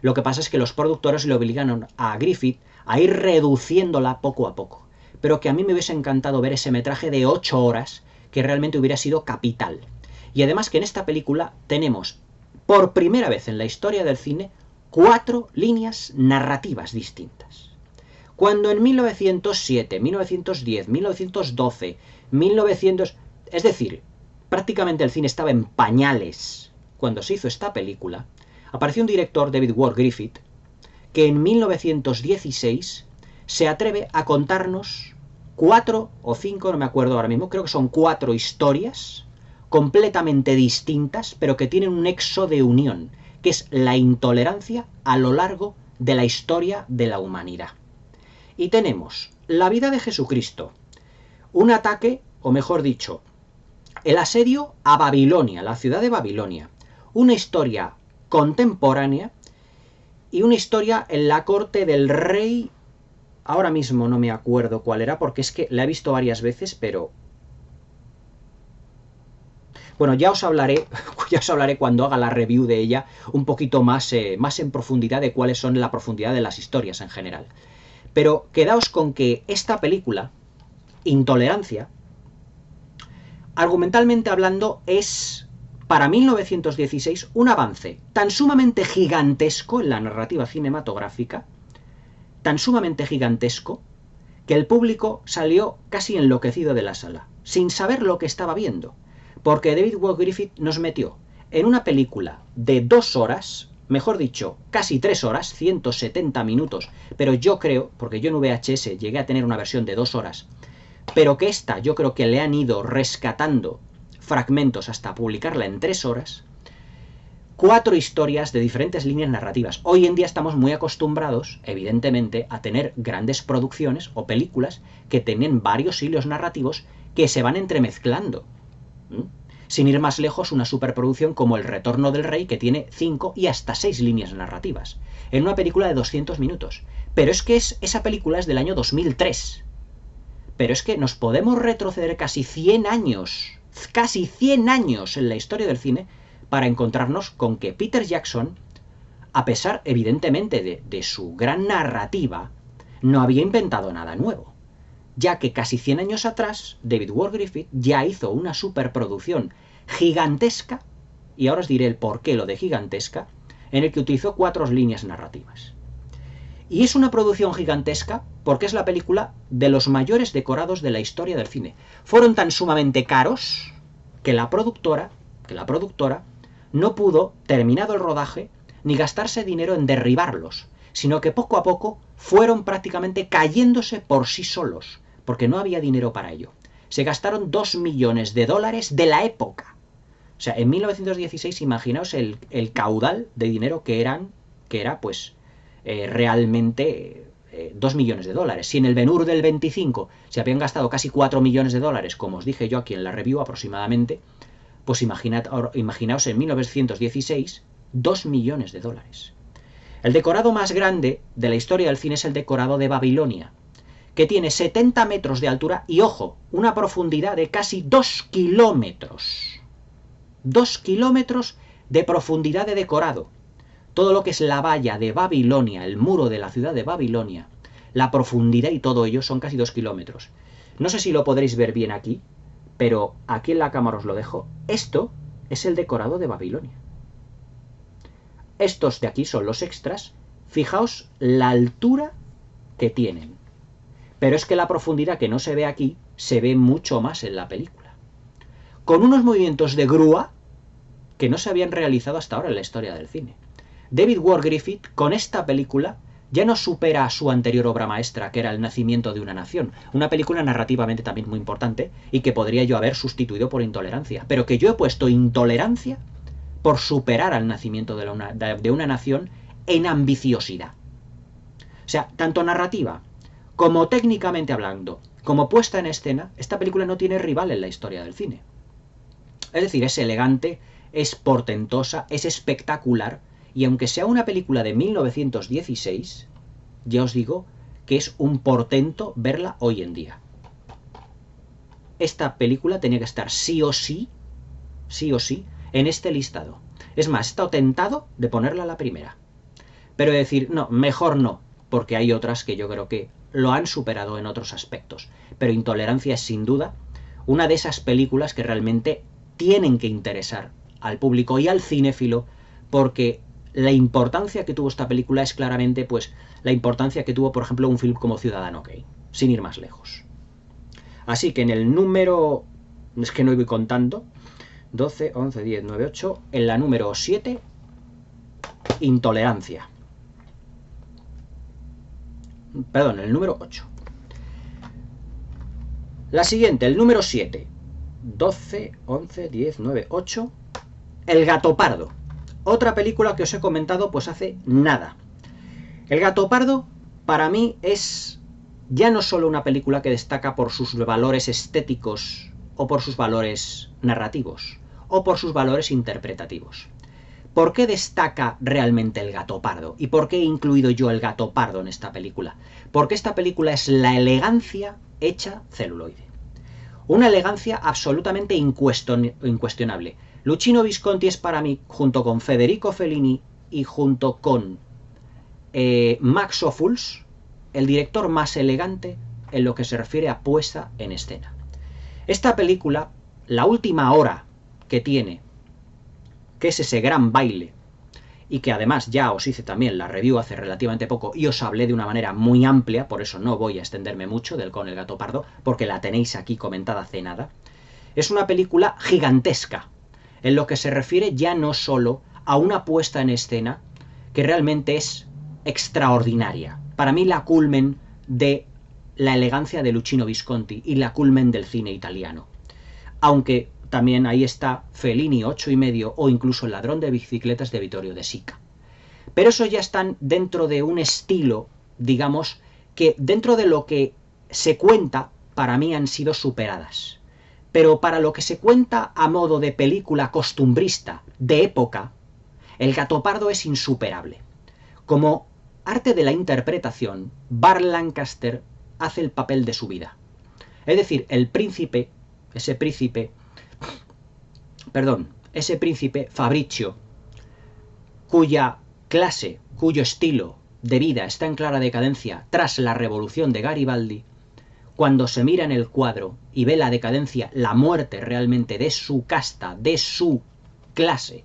Lo que pasa es que los productores le obligaron a Griffith a ir reduciéndola poco a poco. Pero que a mí me hubiese encantado ver ese metraje de 8 horas, que realmente hubiera sido capital. Y además que en esta película tenemos, por primera vez en la historia del cine, 4 líneas narrativas distintas. Cuando en 1907, 1910, 1912, 1900... Es decir, prácticamente el cine estaba en pañales cuando se hizo esta película, apareció un director, David Ward Griffith, que en 1916 se atreve a contarnos 4 o 5, no me acuerdo ahora mismo, creo que son 4 historias completamente distintas, pero que tienen un nexo de unión, que es la intolerancia a lo largo de la historia de la humanidad. Y tenemos la vida de Jesucristo, un ataque, o mejor dicho, el asedio a Babilonia, la ciudad de Babilonia, una historia contemporánea y una historia en la corte del rey Ahora mismo no me acuerdo cuál era, porque es que la he visto varias veces, pero... Bueno, ya os hablaré cuando haga la review de ella un poquito más en profundidad de cuáles son la profundidad de las historias en general. Pero quedaos con que esta película, Intolerancia, argumentalmente hablando, es, para 1916, un avance tan sumamente gigantesco en la narrativa cinematográfica, tan sumamente gigantesco, que el público salió casi enloquecido de la sala, sin saber lo que estaba viendo. Porque David Ward Griffith nos metió en una película de 2 horas, mejor dicho, casi 3 horas, 170 minutos, pero yo creo, porque yo en VHS llegué a tener una versión de 2 horas, pero que esta yo creo que le han ido rescatando fragmentos hasta publicarla en 3 horas, 4 historias de diferentes líneas narrativas. Hoy en día estamos muy acostumbrados, evidentemente, a tener grandes producciones o películas que tienen varios hilos narrativos que se van entremezclando. Sin ir más lejos, una superproducción como El Retorno del Rey, que tiene 5 y hasta 6 líneas narrativas, en una película de 200 minutos. Pero es que esa película es del año 2003. Pero es que nos podemos retroceder casi 100 años en la historia del cine para encontrarnos con que Peter Jackson, a pesar evidentemente de su gran narrativa, no había inventado nada nuevo, ya que casi 100 años atrás David Ward Griffith ya hizo una superproducción gigantesca, y ahora os diré el porqué lo de gigantesca, en el que utilizó 4 líneas narrativas. Y es una producción gigantesca porque es la película de los mayores decorados de la historia del cine. Fueron tan sumamente caros que la productora no pudo, terminado el rodaje, ni gastarse dinero en derribarlos, sino que poco a poco fueron prácticamente cayéndose por sí solos, porque no había dinero para ello. Se gastaron $2 millones de la época. O sea, en 1916, imaginaos el caudal de dinero que era pues realmente $2 millones. Si en el Ben-Hur del 25 se habían gastado casi $4 millones, como os dije yo aquí en la review aproximadamente, pues imaginaos en 1916, $2 millones. El decorado más grande de la historia del cine es el decorado de Babilonia, que tiene 70 metros de altura y, ojo, una profundidad de casi 2 kilómetros. 2 kilómetros de profundidad de decorado. Todo lo que es la valla de Babilonia, el muro de la ciudad de Babilonia, la profundidad y todo ello son casi 2 kilómetros. No sé si lo podréis ver bien aquí, pero aquí en la cámara os lo dejo. Esto es el decorado de Babilonia. Estos de aquí son los extras. Fijaos la altura que tienen. Pero es que la profundidad que no se ve aquí, se ve mucho más en la película. Con unos movimientos de grúa que no se habían realizado hasta ahora en la historia del cine. David Ward Griffith, con esta película, ya no supera a su anterior obra maestra, que era El nacimiento de una nación, una película narrativamente también muy importante y que podría yo haber sustituido por Intolerancia, pero que yo he puesto Intolerancia por superar al nacimiento de una nación en ambiciosidad. O sea, tanto narrativa como técnicamente hablando, como puesta en escena, esta película no tiene rival en la historia del cine. Es decir, es elegante, es portentosa, es espectacular, y aunque sea una película de 1916, ya os digo que es un portento verla hoy en día. Esta película tenía que estar sí o sí, en este listado. Es más, he estado tentado de ponerla a la primera. Pero decir, no, mejor no, porque hay otras que yo creo que lo han superado en otros aspectos. Pero Intolerancia es sin duda una de esas películas que realmente tienen que interesar al público y al cinéfilo, porque la importancia que tuvo esta película es claramente pues la importancia que tuvo, por ejemplo, un film como Ciudadano Kane, sin ir más lejos. Así que en el número, es que no voy contando, 12, 11, 10, 9, 8, en la número 7, Intolerancia. Perdón, el número 8. La siguiente, el número 7. 12, 11, 10, 9, 8. El Gato Pardo. Otra película que os he comentado pues hace nada. El Gato Pardo para mí es ya no solo una película que destaca por sus valores estéticos o por sus valores narrativos o por sus valores interpretativos. ¿Por qué destaca realmente el gato pardo? ¿Y por qué he incluido yo el gato pardo en esta película? Porque esta película es la elegancia hecha celuloide. Una elegancia absolutamente incuestionable. Luchino Visconti es para mí, junto con Federico Fellini y junto con Max Ophuls, el director más elegante en lo que se refiere a puesta en escena. Esta película, la última hora que tiene, que es ese gran baile, y que además ya os hice también la review hace relativamente poco y os hablé de una manera muy amplia, por eso no voy a extenderme mucho del Con el gato pardo, porque la tenéis aquí comentada hace nada, es una película gigantesca, en lo que se refiere ya no solo a una puesta en escena que realmente es extraordinaria. Para mí la culmen de la elegancia de Luchino Visconti y la culmen del cine italiano. Aunque también ahí está Fellini 8,5 o incluso El ladrón de bicicletas de Vittorio De Sica. Pero eso ya están dentro de un estilo, digamos, que dentro de lo que se cuenta, para mí han sido superadas. Pero para lo que se cuenta a modo de película costumbrista, de época, El gato pardo es insuperable. Como arte de la interpretación, Burt Lancaster hace el papel de su vida. Es decir, el príncipe, ese príncipe Fabrizio, cuya clase, cuyo estilo de vida está en clara decadencia tras la revolución de Garibaldi, cuando se mira en el cuadro y ve la decadencia, la muerte realmente de su casta, de su clase,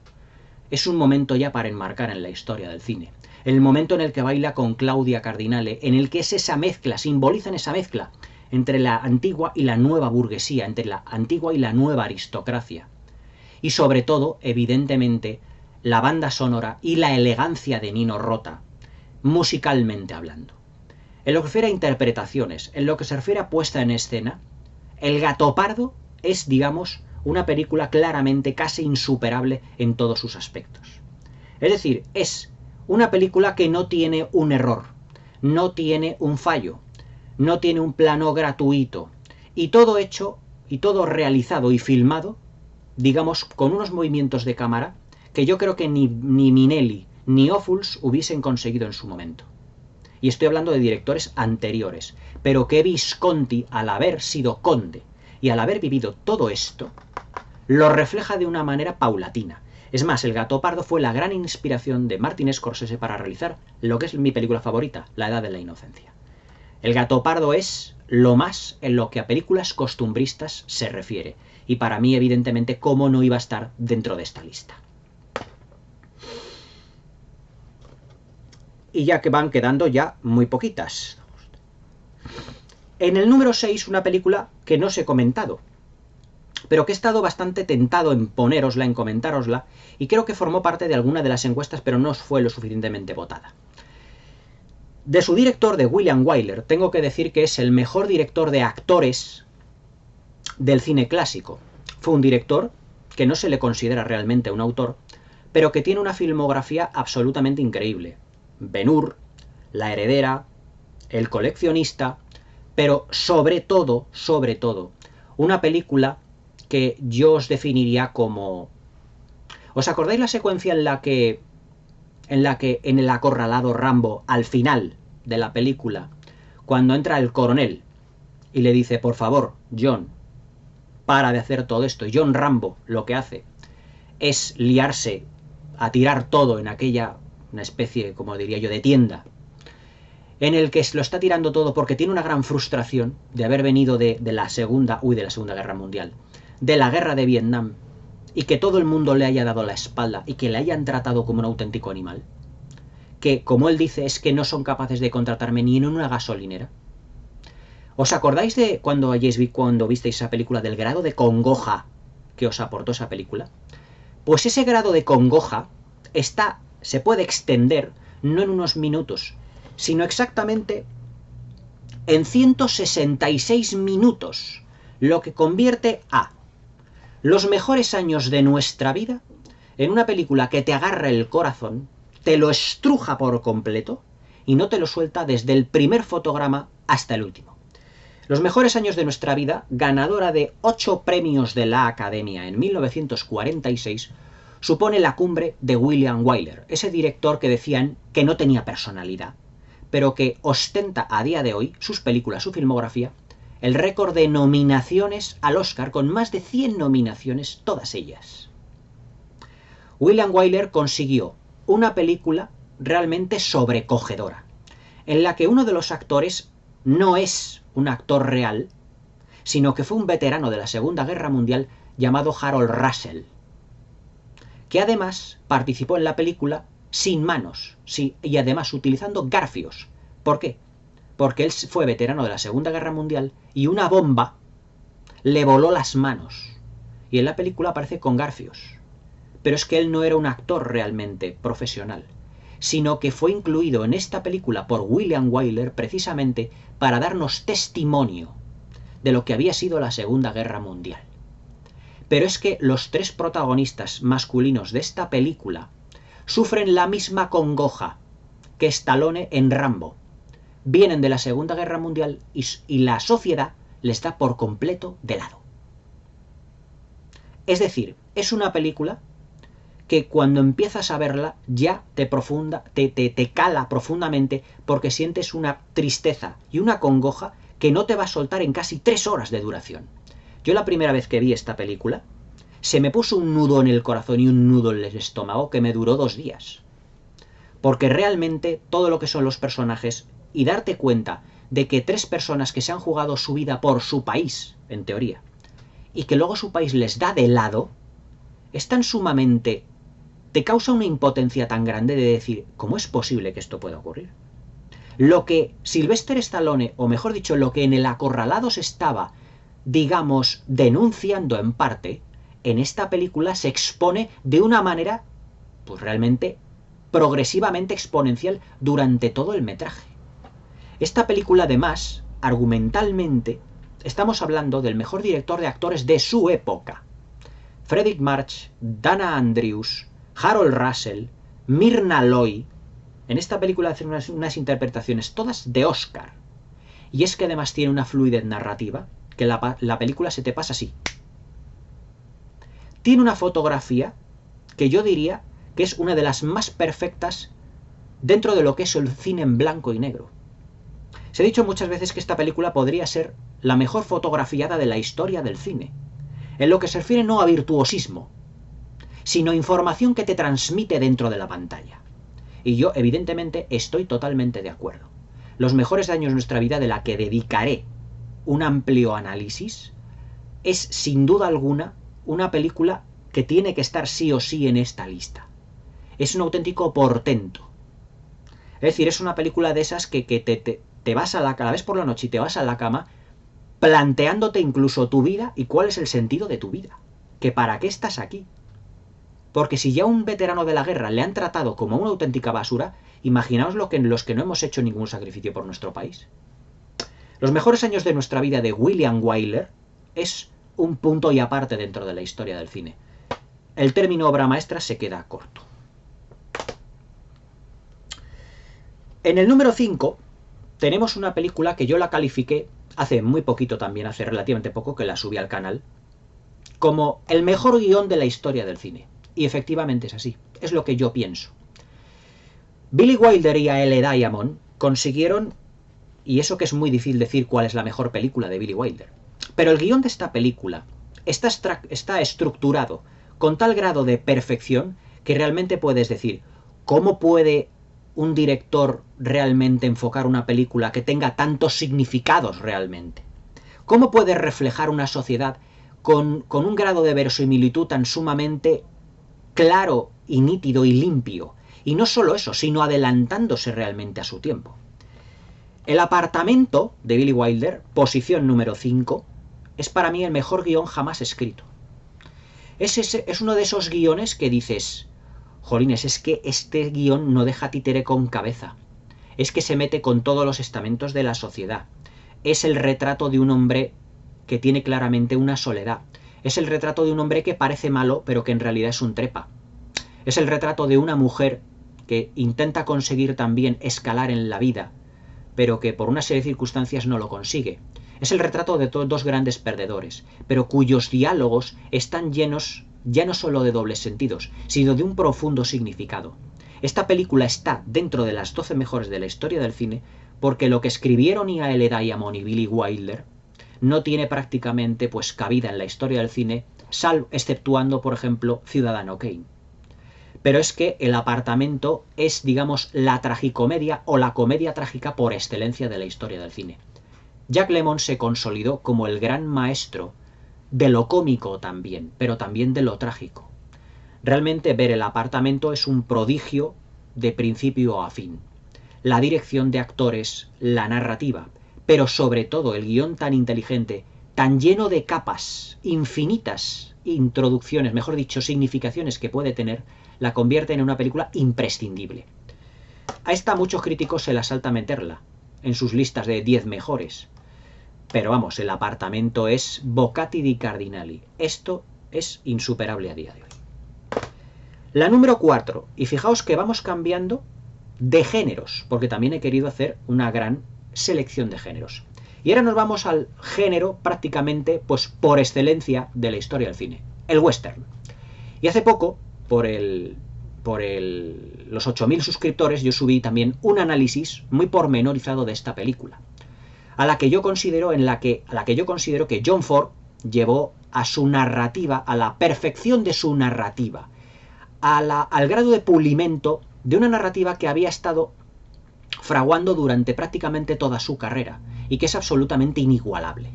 es un momento ya para enmarcar en la historia del cine. El momento en el que baila con Claudia Cardinale, en el que es esa mezcla, simbolizan esa mezcla entre la antigua y la nueva burguesía, entre la antigua y la nueva aristocracia. Y sobre todo, evidentemente, la banda sonora y la elegancia de Nino Rota, musicalmente hablando. En lo que se refiere a interpretaciones, en lo que se refiere a puesta en escena, El gato pardo es, digamos, una película claramente casi insuperable en todos sus aspectos. Es decir, es una película que no tiene un error, no tiene un fallo, no tiene un plano gratuito, y todo hecho, y todo realizado y filmado, digamos, con unos movimientos de cámara que yo creo que ni Minelli ni Ophuls hubiesen conseguido en su momento. Y estoy hablando de directores anteriores, pero que Visconti, al haber sido conde y al haber vivido todo esto, lo refleja de una manera paulatina. Es más, El gato pardo fue la gran inspiración de Martin Scorsese para realizar lo que es mi película favorita, La edad de la inocencia. El gato pardo es lo más en lo que a películas costumbristas se refiere. Y para mí, evidentemente, cómo no iba a estar dentro de esta lista. Y ya que van quedando ya muy poquitas. En el número 6, una película que no os he comentado, pero que he estado bastante tentado en ponérosla, en comentárosla, y creo que formó parte de alguna de las encuestas, pero no fue lo suficientemente votada. De su director, de William Wyler, tengo que decir que es el mejor director de actores del cine clásico. Fue un director que no se le considera realmente un autor, pero que tiene una filmografía absolutamente increíble. Ben-Hur, La heredera, El coleccionista, pero sobre todo, una película que yo os definiría como... ¿Os acordáis la secuencia en la que en el acorralado Rambo, al final de la película, cuando entra el coronel y le dice, por favor, John, para de hacer todo esto? Y John Rambo lo que hace es liarse a tirar todo en aquella, una especie, como diría yo, de tienda, en el que lo está tirando todo porque tiene una gran frustración de haber venido de la Segunda Guerra Mundial, de la guerra de Vietnam, y que todo el mundo le haya dado la espalda y que le hayan tratado como un auténtico animal, que, como él dice, es que no son capaces de contratarme ni en una gasolinera. ¿Os acordáis de cuando visteis esa película, del grado de congoja que os aportó esa película? Pues ese grado de congoja se puede extender no en unos minutos, sino exactamente en 166 minutos, lo que convierte a los mejores años de nuestra vida en una película que te agarra el corazón, te lo estruja por completo y no te lo suelta desde el primer fotograma hasta el último. Los mejores años de nuestra vida, ganadora de 8 premios de la Academia en 1946, supone la cumbre de William Wyler, ese director que decían que no tenía personalidad, pero que ostenta a día de hoy, sus películas, su filmografía, el récord de nominaciones al Oscar, con más de 100 nominaciones, todas ellas. William Wyler consiguió una película realmente sobrecogedora, en la que uno de los actores no es un actor real, sino que fue un veterano de la Segunda Guerra Mundial llamado Harold Russell, que además participó en la película sin manos, sí, y además utilizando garfios. ¿Por qué? Porque él fue veterano de la Segunda Guerra Mundial y una bomba le voló las manos. Y en la película aparece con garfios. Pero es que él no era un actor realmente profesional, sino que fue incluido en esta película por William Wyler precisamente para darnos testimonio de lo que había sido la Segunda Guerra Mundial. Pero es que los tres protagonistas masculinos de esta película sufren la misma congoja que Stallone en Rambo. Vienen de la Segunda Guerra Mundial y la sociedad les da por completo de lado. Es decir, es una película que cuando empiezas a verla ya te cala profundamente, porque sientes una tristeza y una congoja que no te va a soltar en casi 3 horas de duración. Yo la primera vez que vi esta película, se me puso un nudo en el corazón y un nudo en el estómago que me duró 2 días. Porque realmente todo lo que son los personajes, y darte cuenta de que 3 personas que se han jugado su vida por su país, en teoría, y que luego su país les da de lado, es tan sumamente... te causa una impotencia tan grande de decir, ¿cómo es posible que esto pueda ocurrir? Lo que Sylvester Stallone, o mejor dicho, lo que en el Acorralados estaba, digamos, denunciando en parte, en esta película se expone de una manera, pues realmente, progresivamente exponencial durante todo el metraje. Esta película, además, argumentalmente, estamos hablando del mejor director de actores de su época. Fredric March, Dana Andrews, Harold Russell, Myrna Loy. En esta película hacen unas interpretaciones todas de Oscar. Y es que además tiene una fluidez narrativa que la película se te pasa así. Tiene una fotografía que yo diría que es una de las más perfectas dentro de lo que es el cine en blanco y negro. Se ha dicho muchas veces que esta película podría ser la mejor fotografiada de la historia del cine, en lo que se refiere no a virtuosismo, sino información que te transmite dentro de la pantalla. Y yo, evidentemente, estoy totalmente de acuerdo. Los mejores años de nuestra vida, de la que dedicaré un amplio análisis, es sin duda alguna una película que tiene que estar sí o sí en esta lista. Es un auténtico portento. Es decir, es una película de esas que te vas a la vez por la noche y te vas a la cama planteándote incluso tu vida y cuál es el sentido de tu vida. Que para qué estás aquí. Porque si ya a un veterano de la guerra le han tratado como una auténtica basura, imaginaos los que no hemos hecho ningún sacrificio por nuestro país. Los mejores años de nuestra vida de William Wyler es un punto y aparte dentro de la historia del cine. El término obra maestra se queda corto. En el número 5 tenemos una película que yo la califiqué hace muy poquito también, hace relativamente poco que la subí al canal, como el mejor guión de la historia del cine. Y efectivamente es así, es lo que yo pienso. Billy Wilder y A.L. Diamond consiguieron, y eso que es muy difícil decir cuál es la mejor película de Billy Wilder, pero el guión de esta película está estructurado con tal grado de perfección que realmente puedes decir, ¿cómo puede un director realmente enfocar una película que tenga tantos significados realmente? ¿Cómo puede reflejar una sociedad con un grado de verosimilitud tan sumamente claro y nítido y limpio? Y no solo eso, sino adelantándose realmente a su tiempo. El apartamento de Billy Wilder, posición número 5, es para mí el mejor guión jamás escrito. Es uno de esos guiones que dices, jolines, es que este guión no deja títere con cabeza. Es que se mete con todos los estamentos de la sociedad. Es el retrato de un hombre que tiene claramente una soledad. Es el retrato de un hombre que parece malo, pero que en realidad es un trepa. Es el retrato de una mujer que intenta conseguir también escalar en la vida, pero que por una serie de circunstancias no lo consigue. Es el retrato de dos grandes perdedores, pero cuyos diálogos están llenos ya no solo de dobles sentidos, sino de un profundo significado. Esta película está dentro de las 12 mejores de la historia del cine porque lo que escribieron Neil Diamond y Billy Wilder no tiene prácticamente pues cabida en la historia del cine, exceptuando, por ejemplo, Ciudadano Kane. Pero es que El apartamento es, digamos, la tragicomedia o la comedia trágica por excelencia de la historia del cine. Jack Lemmon se consolidó como el gran maestro de lo cómico también, pero también de lo trágico. Realmente ver El apartamento es un prodigio de principio a fin. La dirección de actores, la narrativa, pero sobre todo el guión tan inteligente, tan lleno de capas, infinitas introducciones, mejor dicho, significaciones que puede tener, la convierte en una película imprescindible. A esta muchos críticos se la salta meterla en sus listas de 10 mejores. Pero vamos, El apartamento es Boccati di Cardinali. Esto es insuperable a día de hoy. La número 4, y fijaos que vamos cambiando de géneros, porque también he querido hacer una gran selección de géneros. Y ahora nos vamos al género prácticamente, pues por excelencia de la historia del cine, el western. Y hace poco, por los 8000 suscriptores, yo subí también un análisis muy pormenorizado de esta película, a la que yo considero que John Ford llevó a su narrativa, a la perfección de su narrativa, al grado de pulimento de una narrativa que había estado fraguando durante prácticamente toda su carrera y que es absolutamente inigualable.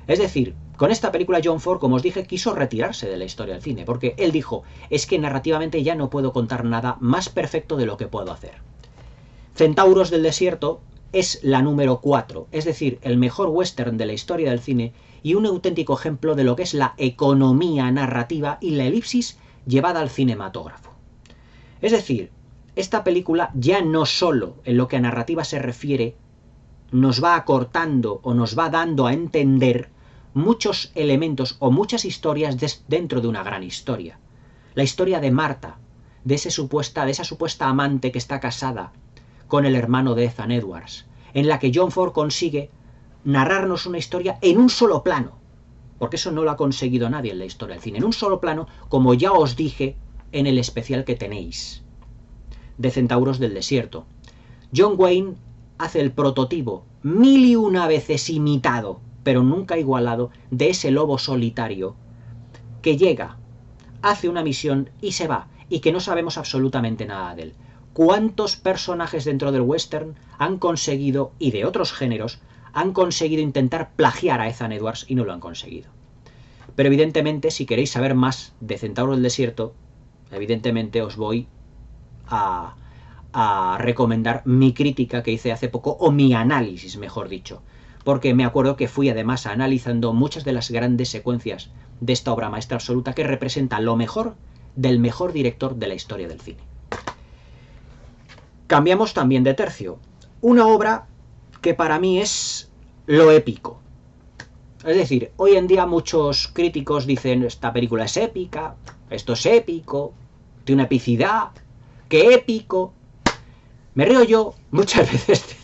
Es decir, con esta película John Ford, como os dije, quiso retirarse de la historia del cine, porque él dijo, es que narrativamente ya no puedo contar nada más perfecto de lo que puedo hacer. Centauros del desierto es la número 4, es decir, el mejor western de la historia del cine y un auténtico ejemplo de lo que es la economía narrativa y la elipsis llevada al cinematógrafo. Es decir, esta película ya no solo en lo que a narrativa se refiere nos va acortando o nos va dando a entender muchos elementos o muchas historias dentro de una gran historia. La historia de Marta, de esa supuesta amante que está casada con el hermano de Ethan Edwards, en la que John Ford consigue narrarnos una historia en un solo plano, porque eso no lo ha conseguido nadie en la historia del cine, en un solo plano, como ya os dije en el especial que tenéis de Centauros del Desierto. John Wayne hace el prototipo 1001 veces imitado, pero nunca igualado, de ese lobo solitario que llega, hace una misión y se va, y que no sabemos absolutamente nada de él. ¿Cuántos personajes dentro del western han conseguido, y de otros géneros, han conseguido intentar plagiar a Ethan Edwards y no lo han conseguido? Pero evidentemente, si queréis saber más de Centauro del Desierto, evidentemente os voy a recomendar mi crítica que hice hace poco, o mi análisis, mejor dicho, porque me acuerdo que fui además analizando muchas de las grandes secuencias de esta obra maestra absoluta que representa lo mejor del mejor director de la historia del cine. Cambiamos también de tercio. Una obra que para mí es lo épico. Es decir, hoy en día muchos críticos dicen esta película es épica, esto es épico, tiene una epicidad, ¡qué épico! Me río yo muchas veces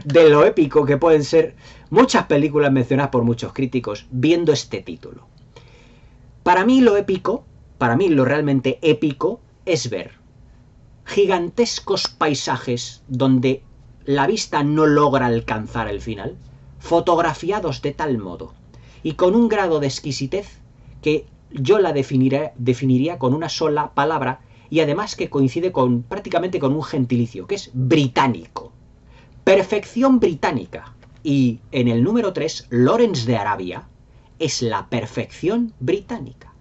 de lo épico que pueden ser muchas películas mencionadas por muchos críticos viendo este título. Para mí lo épico, para mí lo realmente épico es ver gigantescos paisajes donde la vista no logra alcanzar el final, fotografiados de tal modo y con un grado de exquisitez que yo la definiría con una sola palabra, y además que coincide prácticamente con un gentilicio, que es británico. Perfección británica. Y en el número 3, Lawrence de Arabia es la perfección británica.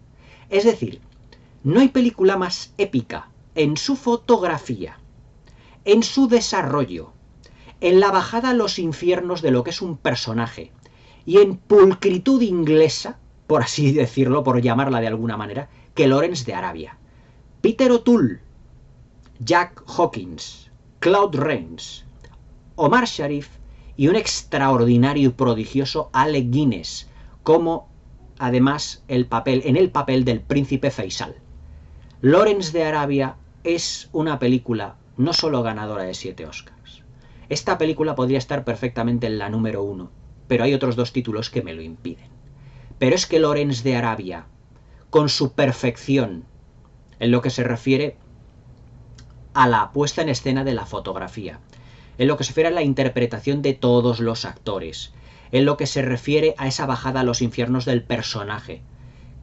Es decir, no hay película más épica en su fotografía, en su desarrollo, en la bajada a los infiernos de lo que es un personaje y en pulcritud inglesa, por así decirlo, por llamarla de alguna manera, que Lawrence de Arabia. Peter O'Toole, Jack Hawkins, Claude Rains, Omar Sharif y un extraordinario y prodigioso Alec Guinness, como además en el papel del príncipe Faisal. Lawrence de Arabia es una película no solo ganadora de 7 Oscars. Esta película podría estar perfectamente en la número 1, pero hay otros 2 títulos que me lo impiden. Pero es que Lawrence de Arabia, con su perfección en lo que se refiere a la puesta en escena de la fotografía, en lo que se refiere a la interpretación de todos los actores, en lo que se refiere a esa bajada a los infiernos del personaje,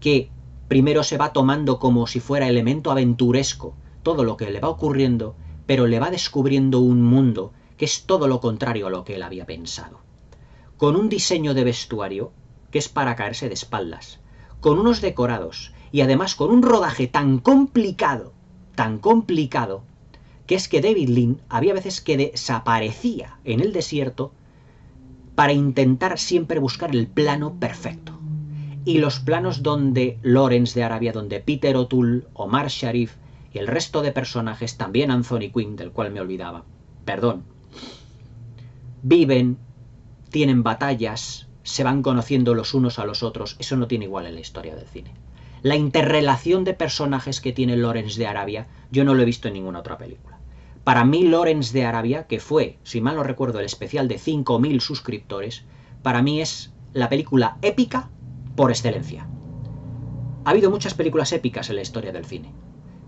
que primero se va tomando como si fuera elemento aventuresco todo lo que le va ocurriendo, pero le va descubriendo un mundo que es todo lo contrario a lo que él había pensado. Con un diseño de vestuario que es para caerse de espaldas, con unos decorados y además con un rodaje tan complicado, que es que David Lean había veces que desaparecía en el desierto para intentar siempre buscar el plano perfecto. Y los planos donde Lawrence de Arabia, donde Peter O'Toole, Omar Sharif y el resto de personajes, también Anthony Quinn, del cual me olvidaba, viven, tienen batallas, se van conociendo los unos a los otros, eso no tiene igual en la historia del cine. La interrelación de personajes que tiene Lawrence de Arabia, yo no lo he visto en ninguna otra película. Para mí Lawrence de Arabia, que fue, si mal no recuerdo, el especial de 5.000 suscriptores, para mí es la película épica por excelencia. Ha habido muchas películas épicas en la historia del cine,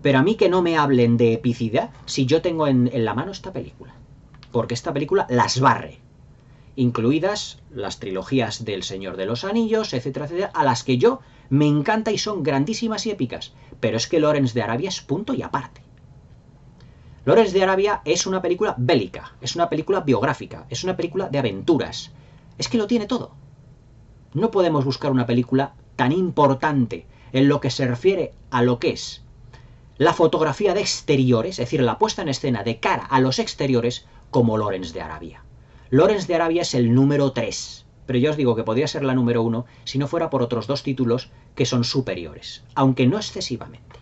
pero a mí que no me hablen de epicidad si yo tengo en la mano esta película, porque esta película las barre, incluidas las trilogías del Señor de los Anillos, etcétera, etcétera, a las que yo me encanta y son grandísimas y épicas, pero es que Lawrence de Arabia es punto y aparte. Lawrence de Arabia es una película bélica, es una película biográfica, es una película de aventuras, es que lo tiene todo. No podemos buscar una película tan importante en lo que se refiere a lo que es la fotografía de exteriores, es decir, la puesta en escena de cara a los exteriores, como Lawrence de Arabia. Lawrence de Arabia es el número 3, pero yo os digo que podría ser la número 1 si no fuera por otros dos títulos que son superiores, aunque no excesivamente.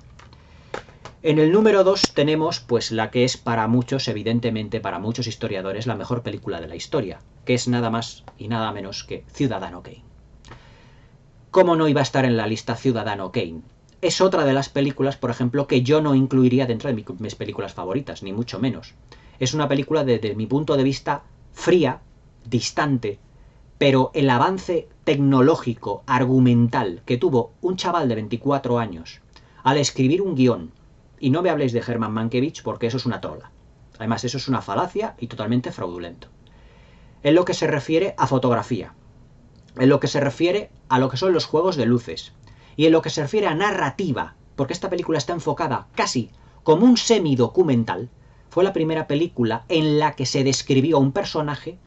En el número 2 tenemos pues la que es para muchos, evidentemente para muchos historiadores, la mejor película de la historia, que es nada más y nada menos que Ciudadano Kane. ¿Cómo no iba a estar en la lista Ciudadano Kane? Es otra de las películas, por ejemplo, que yo no incluiría dentro de mis películas favoritas, ni mucho menos. Es una película desde mi punto de vista fría, distante, pero el avance tecnológico, argumental, que tuvo un chaval de 24 años al escribir un guión, y no me habléis de Herman Mankiewicz porque eso es una trola. Además, eso es una falacia y totalmente fraudulento. En lo que se refiere a fotografía, en lo que se refiere a lo que son los juegos de luces, y en lo que se refiere a narrativa, porque esta película está enfocada casi como un semidocumental, fue la primera película en la que se describió a un personaje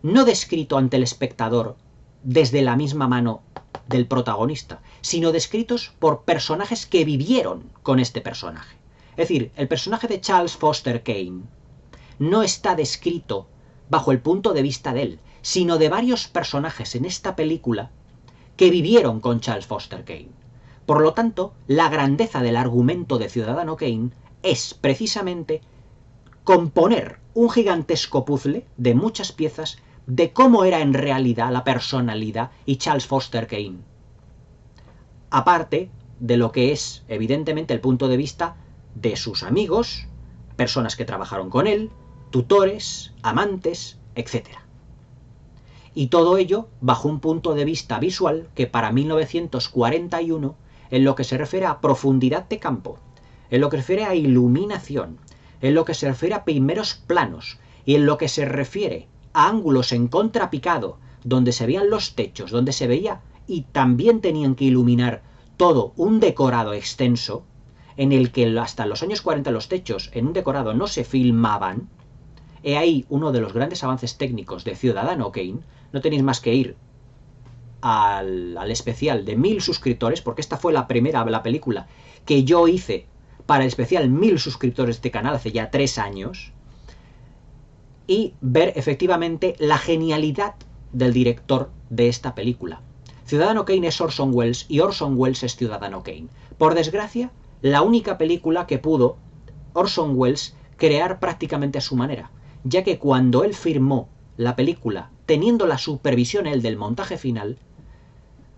no descrito ante el espectador desde la misma mano del protagonista, sino descritos por personajes que vivieron con este personaje. Es decir, el personaje de Charles Foster Kane no está descrito bajo el punto de vista de él, sino de varios personajes en esta película que vivieron con Charles Foster Kane. Por lo tanto, la grandeza del argumento de Ciudadano Kane es precisamente componer un gigantesco puzzle de muchas piezas de cómo era en realidad la personalidad y Charles Foster Kane. Aparte de lo que es, evidentemente, el punto de vista de sus amigos, personas que trabajaron con él, tutores, amantes, etc. Y todo ello bajo un punto de vista visual que para 1941, en lo que se refiere a profundidad de campo, en lo que se refiere a iluminación, en lo que se refiere a primeros planos y en lo que se refiere a ángulos en contrapicado, donde se veían los techos, donde se veía y también tenían que iluminar todo un decorado extenso, en el que hasta los años 40 los techos en un decorado no se filmaban. He ahí uno de los grandes avances técnicos de Ciudadano Kane. No tenéis más que ir al especial de 1000 suscriptores, porque esta fue la película que yo hice para el especial 1000 suscriptores de este canal hace ya 3 años, y ver efectivamente la genialidad del director de esta película. Ciudadano Kane es Orson Welles y Orson Welles es Ciudadano Kane. Por desgracia, la única película que pudo Orson Welles crear prácticamente a su manera, ya que cuando él firmó la película, teniendo la supervisión él del montaje final,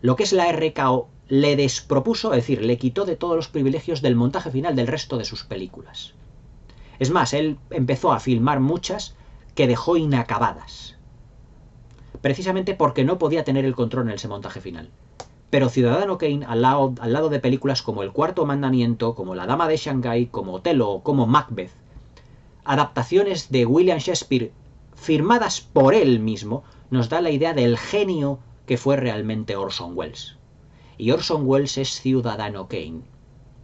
lo que es la RKO le despropuso, es decir, le quitó de todos los privilegios del montaje final del resto de sus películas. Es más, él empezó a filmar muchas que dejó inacabadas, precisamente porque no podía tener el control en ese montaje final. Pero Ciudadano Kane, al lado de películas como El Cuarto Mandamiento, como La Dama de Shanghái, como Otelo, como Macbeth, adaptaciones de William Shakespeare firmadas por él mismo, nos da la idea del genio que fue realmente Orson Welles. Y Orson Welles es Ciudadano Kane.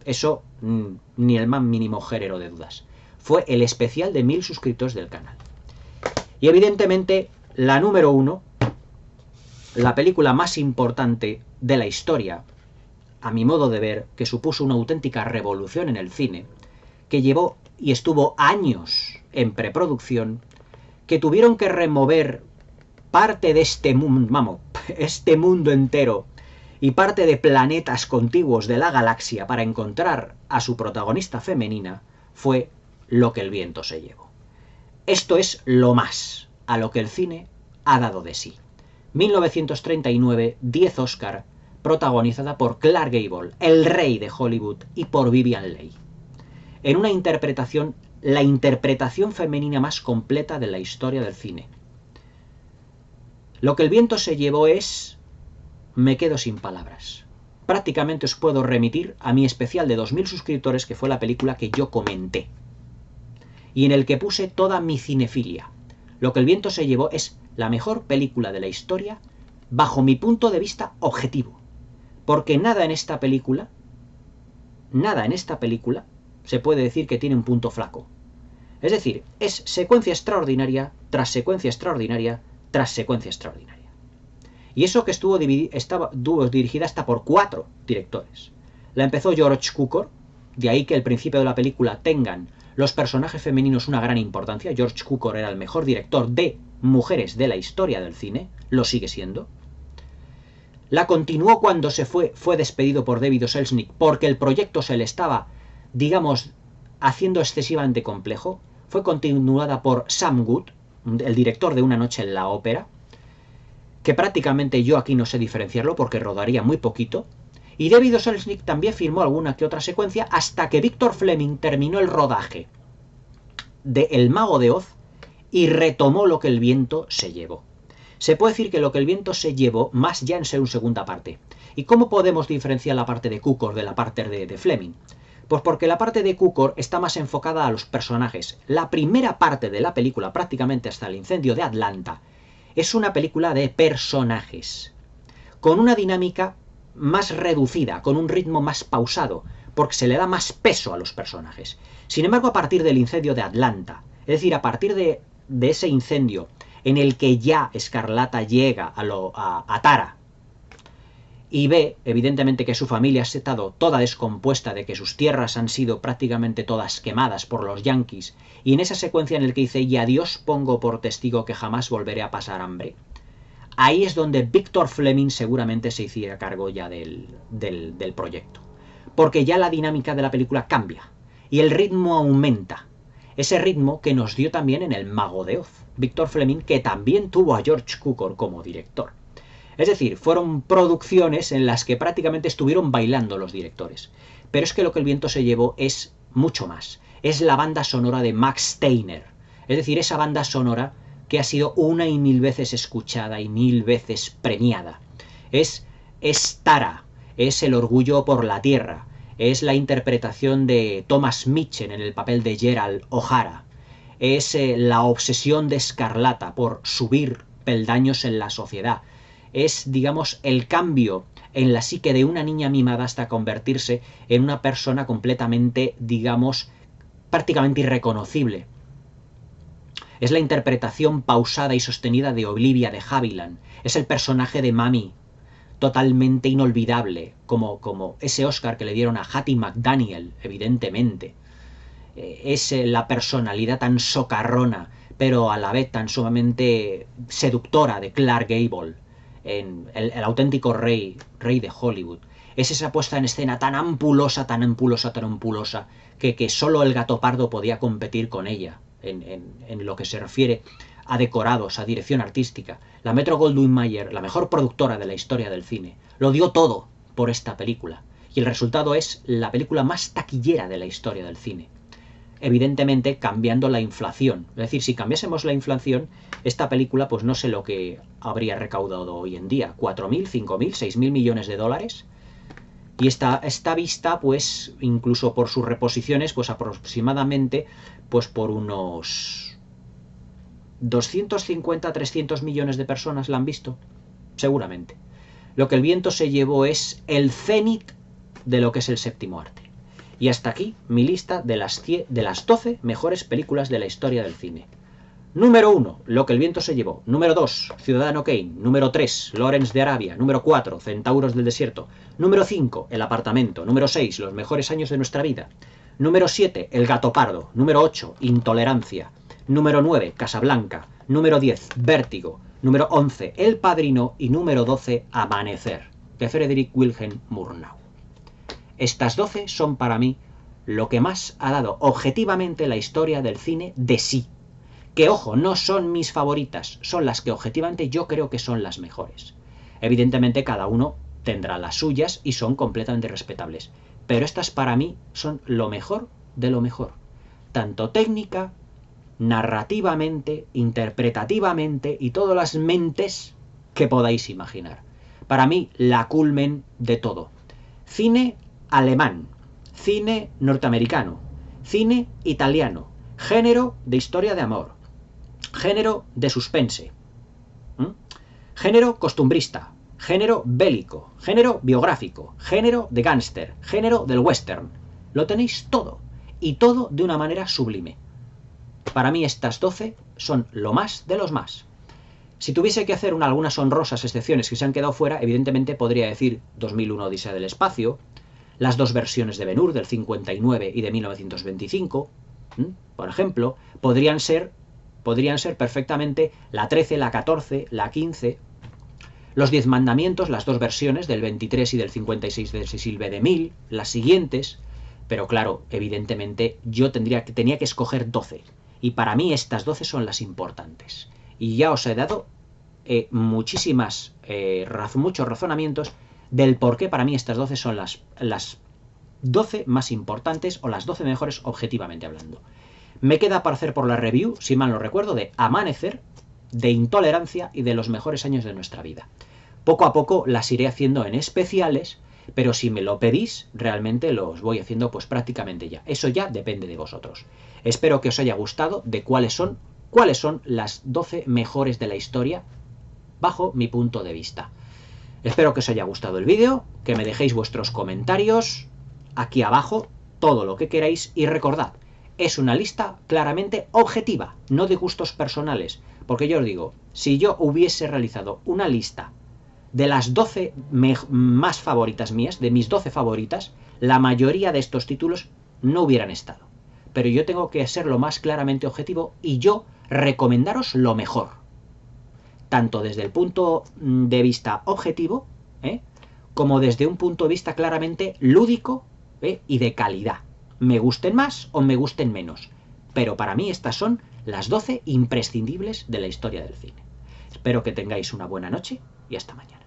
Eso ni el más mínimo género de dudas. Fue el especial de 1000 suscriptores del canal. Y evidentemente, la número 1, la película más importante de la historia, a mi modo de ver, que supuso una auténtica revolución en el cine, que llevó y estuvo años en preproducción, que tuvieron que remover parte de este mundo entero y parte de planetas contiguos de la galaxia para encontrar a su protagonista femenina, fue Lo que el viento se llevó. Esto es lo más a lo que el cine ha dado de sí. 1939, 10 Oscar, protagonizada por Clark Gable, el rey de Hollywood, y por Vivien Leigh. En una interpretación, la interpretación femenina más completa de la historia del cine. Lo que el viento se llevó es... me quedo sin palabras. Prácticamente os puedo remitir a mi especial de 2000 suscriptores, que fue la película que yo comenté, y en el que puse toda mi cinefilia. Lo que el viento se llevó es la mejor película de la historia bajo mi punto de vista objetivo. Porque nada en esta película se puede decir que tiene un punto flaco. Es decir, es secuencia extraordinaria tras secuencia extraordinaria tras secuencia extraordinaria. Y eso que estuvo dirigida hasta por 4 directores. La empezó George Cukor, de ahí que al principio de la película tengan los personajes femeninos una gran importancia. George Cukor era el mejor director de mujeres de la historia del cine, lo sigue siendo. La continuó cuando fue despedido por David O. Selznick, porque el proyecto se le estaba, digamos, haciendo excesivamente complejo. Fue continuada por Sam Wood, el director de Una noche en la ópera, que prácticamente yo aquí no sé diferenciarlo porque rodaría muy poquito. Y David O. Selznick también firmó alguna que otra secuencia hasta que Victor Fleming terminó el rodaje de El Mago de Oz y retomó Lo que el viento se llevó. Se puede decir que Lo que el viento se llevó más ya en su segunda parte. ¿Y cómo podemos diferenciar la parte de Cukor de la parte de Fleming? Pues porque la parte de Cukor está más enfocada a los personajes. La primera parte de la película, prácticamente hasta el incendio de Atlanta, es una película de personajes, con una dinámica más reducida, con un ritmo más pausado, porque se le da más peso a los personajes. Sin embargo, a partir del incendio de Atlanta, es decir, a partir de ese incendio en el que ya Escarlata llega a Tara y ve, evidentemente, que su familia ha estado toda descompuesta, de que sus tierras han sido prácticamente todas quemadas por los yanquis, y en esa secuencia en el que dice, y a Dios pongo por testigo que jamás volveré a pasar hambre, ahí es donde Victor Fleming seguramente se hiciera cargo ya del proyecto. Porque ya la dinámica de la película cambia, y el ritmo aumenta. Ese ritmo que nos dio también en El Mago de Oz, Victor Fleming, que también tuvo a George Cukor como director. Es decir, fueron producciones en las que prácticamente estuvieron bailando los directores. Pero es que Lo que el viento se llevó es mucho más. Es la banda sonora de Max Steiner. Es decir, esa banda sonora que ha sido una y 1000 veces escuchada y 1000 veces premiada. Es Tara, es El orgullo por la tierra, es la interpretación de Thomas Mitchell en el papel de Gerald O'Hara, es la obsesión de Escarlata por subir peldaños en la sociedad, es, digamos, el cambio en la psique de una niña mimada hasta convertirse en una persona completamente, digamos, prácticamente irreconocible. Es la interpretación pausada y sostenida de Olivia de Havilland, es el personaje de Mami, totalmente inolvidable, como ese Oscar que le dieron a Hattie McDaniel, evidentemente. Es la personalidad tan socarrona, pero a la vez tan sumamente seductora de Clark Gable, en el auténtico rey de Hollywood. Es esa puesta en escena tan ampulosa, que solo el Gato Pardo podía competir con ella en lo que se refiere a decorados, a dirección artística. La Metro-Goldwyn-Mayer, la mejor productora de la historia del cine, lo dio todo por esta película. Y el resultado es la película más taquillera de la historia del cine. evidentemente cambiando la inflación. Es decir, si cambiásemos la inflación, esta película pues no sé lo que habría recaudado hoy en día, 4.000, 5.000, 6.000 millones de dólares. Y está vista, pues, incluso por sus reposiciones, pues aproximadamente, pues por unos 250, 300 millones de personas la han visto, seguramente. Lo que el viento se llevó es el cenit de lo que es el séptimo arte. Y hasta aquí mi lista de las 12 mejores películas de la historia del cine. Número 1, Lo que el viento se llevó. Número 2, Ciudadano Kane. Número 3, Lawrence de Arabia. Número 4, Centauros del desierto. Número 5, El apartamento. Número 6, Los mejores años de nuestra vida. Número 7, El gato pardo. Número 8, Intolerancia. Número 9, Casablanca. Número 10, Vértigo. Número 11, El padrino. Y número 12, Amanecer, de Frederick Wilhelm Murnau. Estas 12 son para mí lo que más ha dado objetivamente la historia del cine de sí. Que, ojo, no son mis favoritas, son las que objetivamente yo creo que son las mejores. Evidentemente cada uno tendrá las suyas y son completamente respetables. Pero estas para mí son lo mejor de lo mejor. Tanto técnica, narrativamente, interpretativamente y todas las mentes que podáis imaginar. Para mí, la culmen de todo. Cine alemán, cine norteamericano, cine italiano, género de historia de amor, género de suspense, género costumbrista, género bélico, género biográfico, género de gángster, género del western. Lo tenéis todo, y todo de una manera sublime. Para mí estas 12 son lo más de los más. Si tuviese que hacer algunas honrosas excepciones que se han quedado fuera, evidentemente podría decir 2001 Odisea del espacio, las dos versiones de Ben-Hur del 59 y de 1925, por ejemplo, podrían ser perfectamente la 13, la 14, la 15, los 10 mandamientos, las dos versiones del 23 y del 56 de Cecil B. DeMille, las siguientes, pero claro, evidentemente yo tenía que escoger 12, y para mí estas 12 son las importantes. Y ya os he dado muchos razonamientos del por qué para mí estas 12 son las 12 más importantes o las 12 mejores objetivamente hablando. Me queda para hacer por la review, si mal no recuerdo, de Amanecer, de Intolerancia y de Los mejores años de nuestra vida. Poco a poco las iré haciendo en especiales, pero si me lo pedís, realmente los voy haciendo pues prácticamente ya. Eso ya depende de vosotros. Espero que os haya gustado de cuáles son las 12 mejores de la historia, bajo mi punto de vista. Espero que os haya gustado el vídeo, que me dejéis vuestros comentarios aquí abajo, todo lo que queráis, y recordad, es una lista claramente objetiva, no de gustos personales, porque yo os digo, si yo hubiese realizado una lista de las 12 más favoritas mías, de mis 12 favoritas, la mayoría de estos títulos no hubieran estado. Pero yo tengo que ser lo más claramente objetivo y yo recomendaros lo mejor, tanto desde el punto de vista objetivo, como desde un punto de vista claramente lúdico y de calidad. Me gusten más o me gusten menos, pero para mí estas son las 12 imprescindibles de la historia del cine. Espero que tengáis una buena noche y hasta mañana.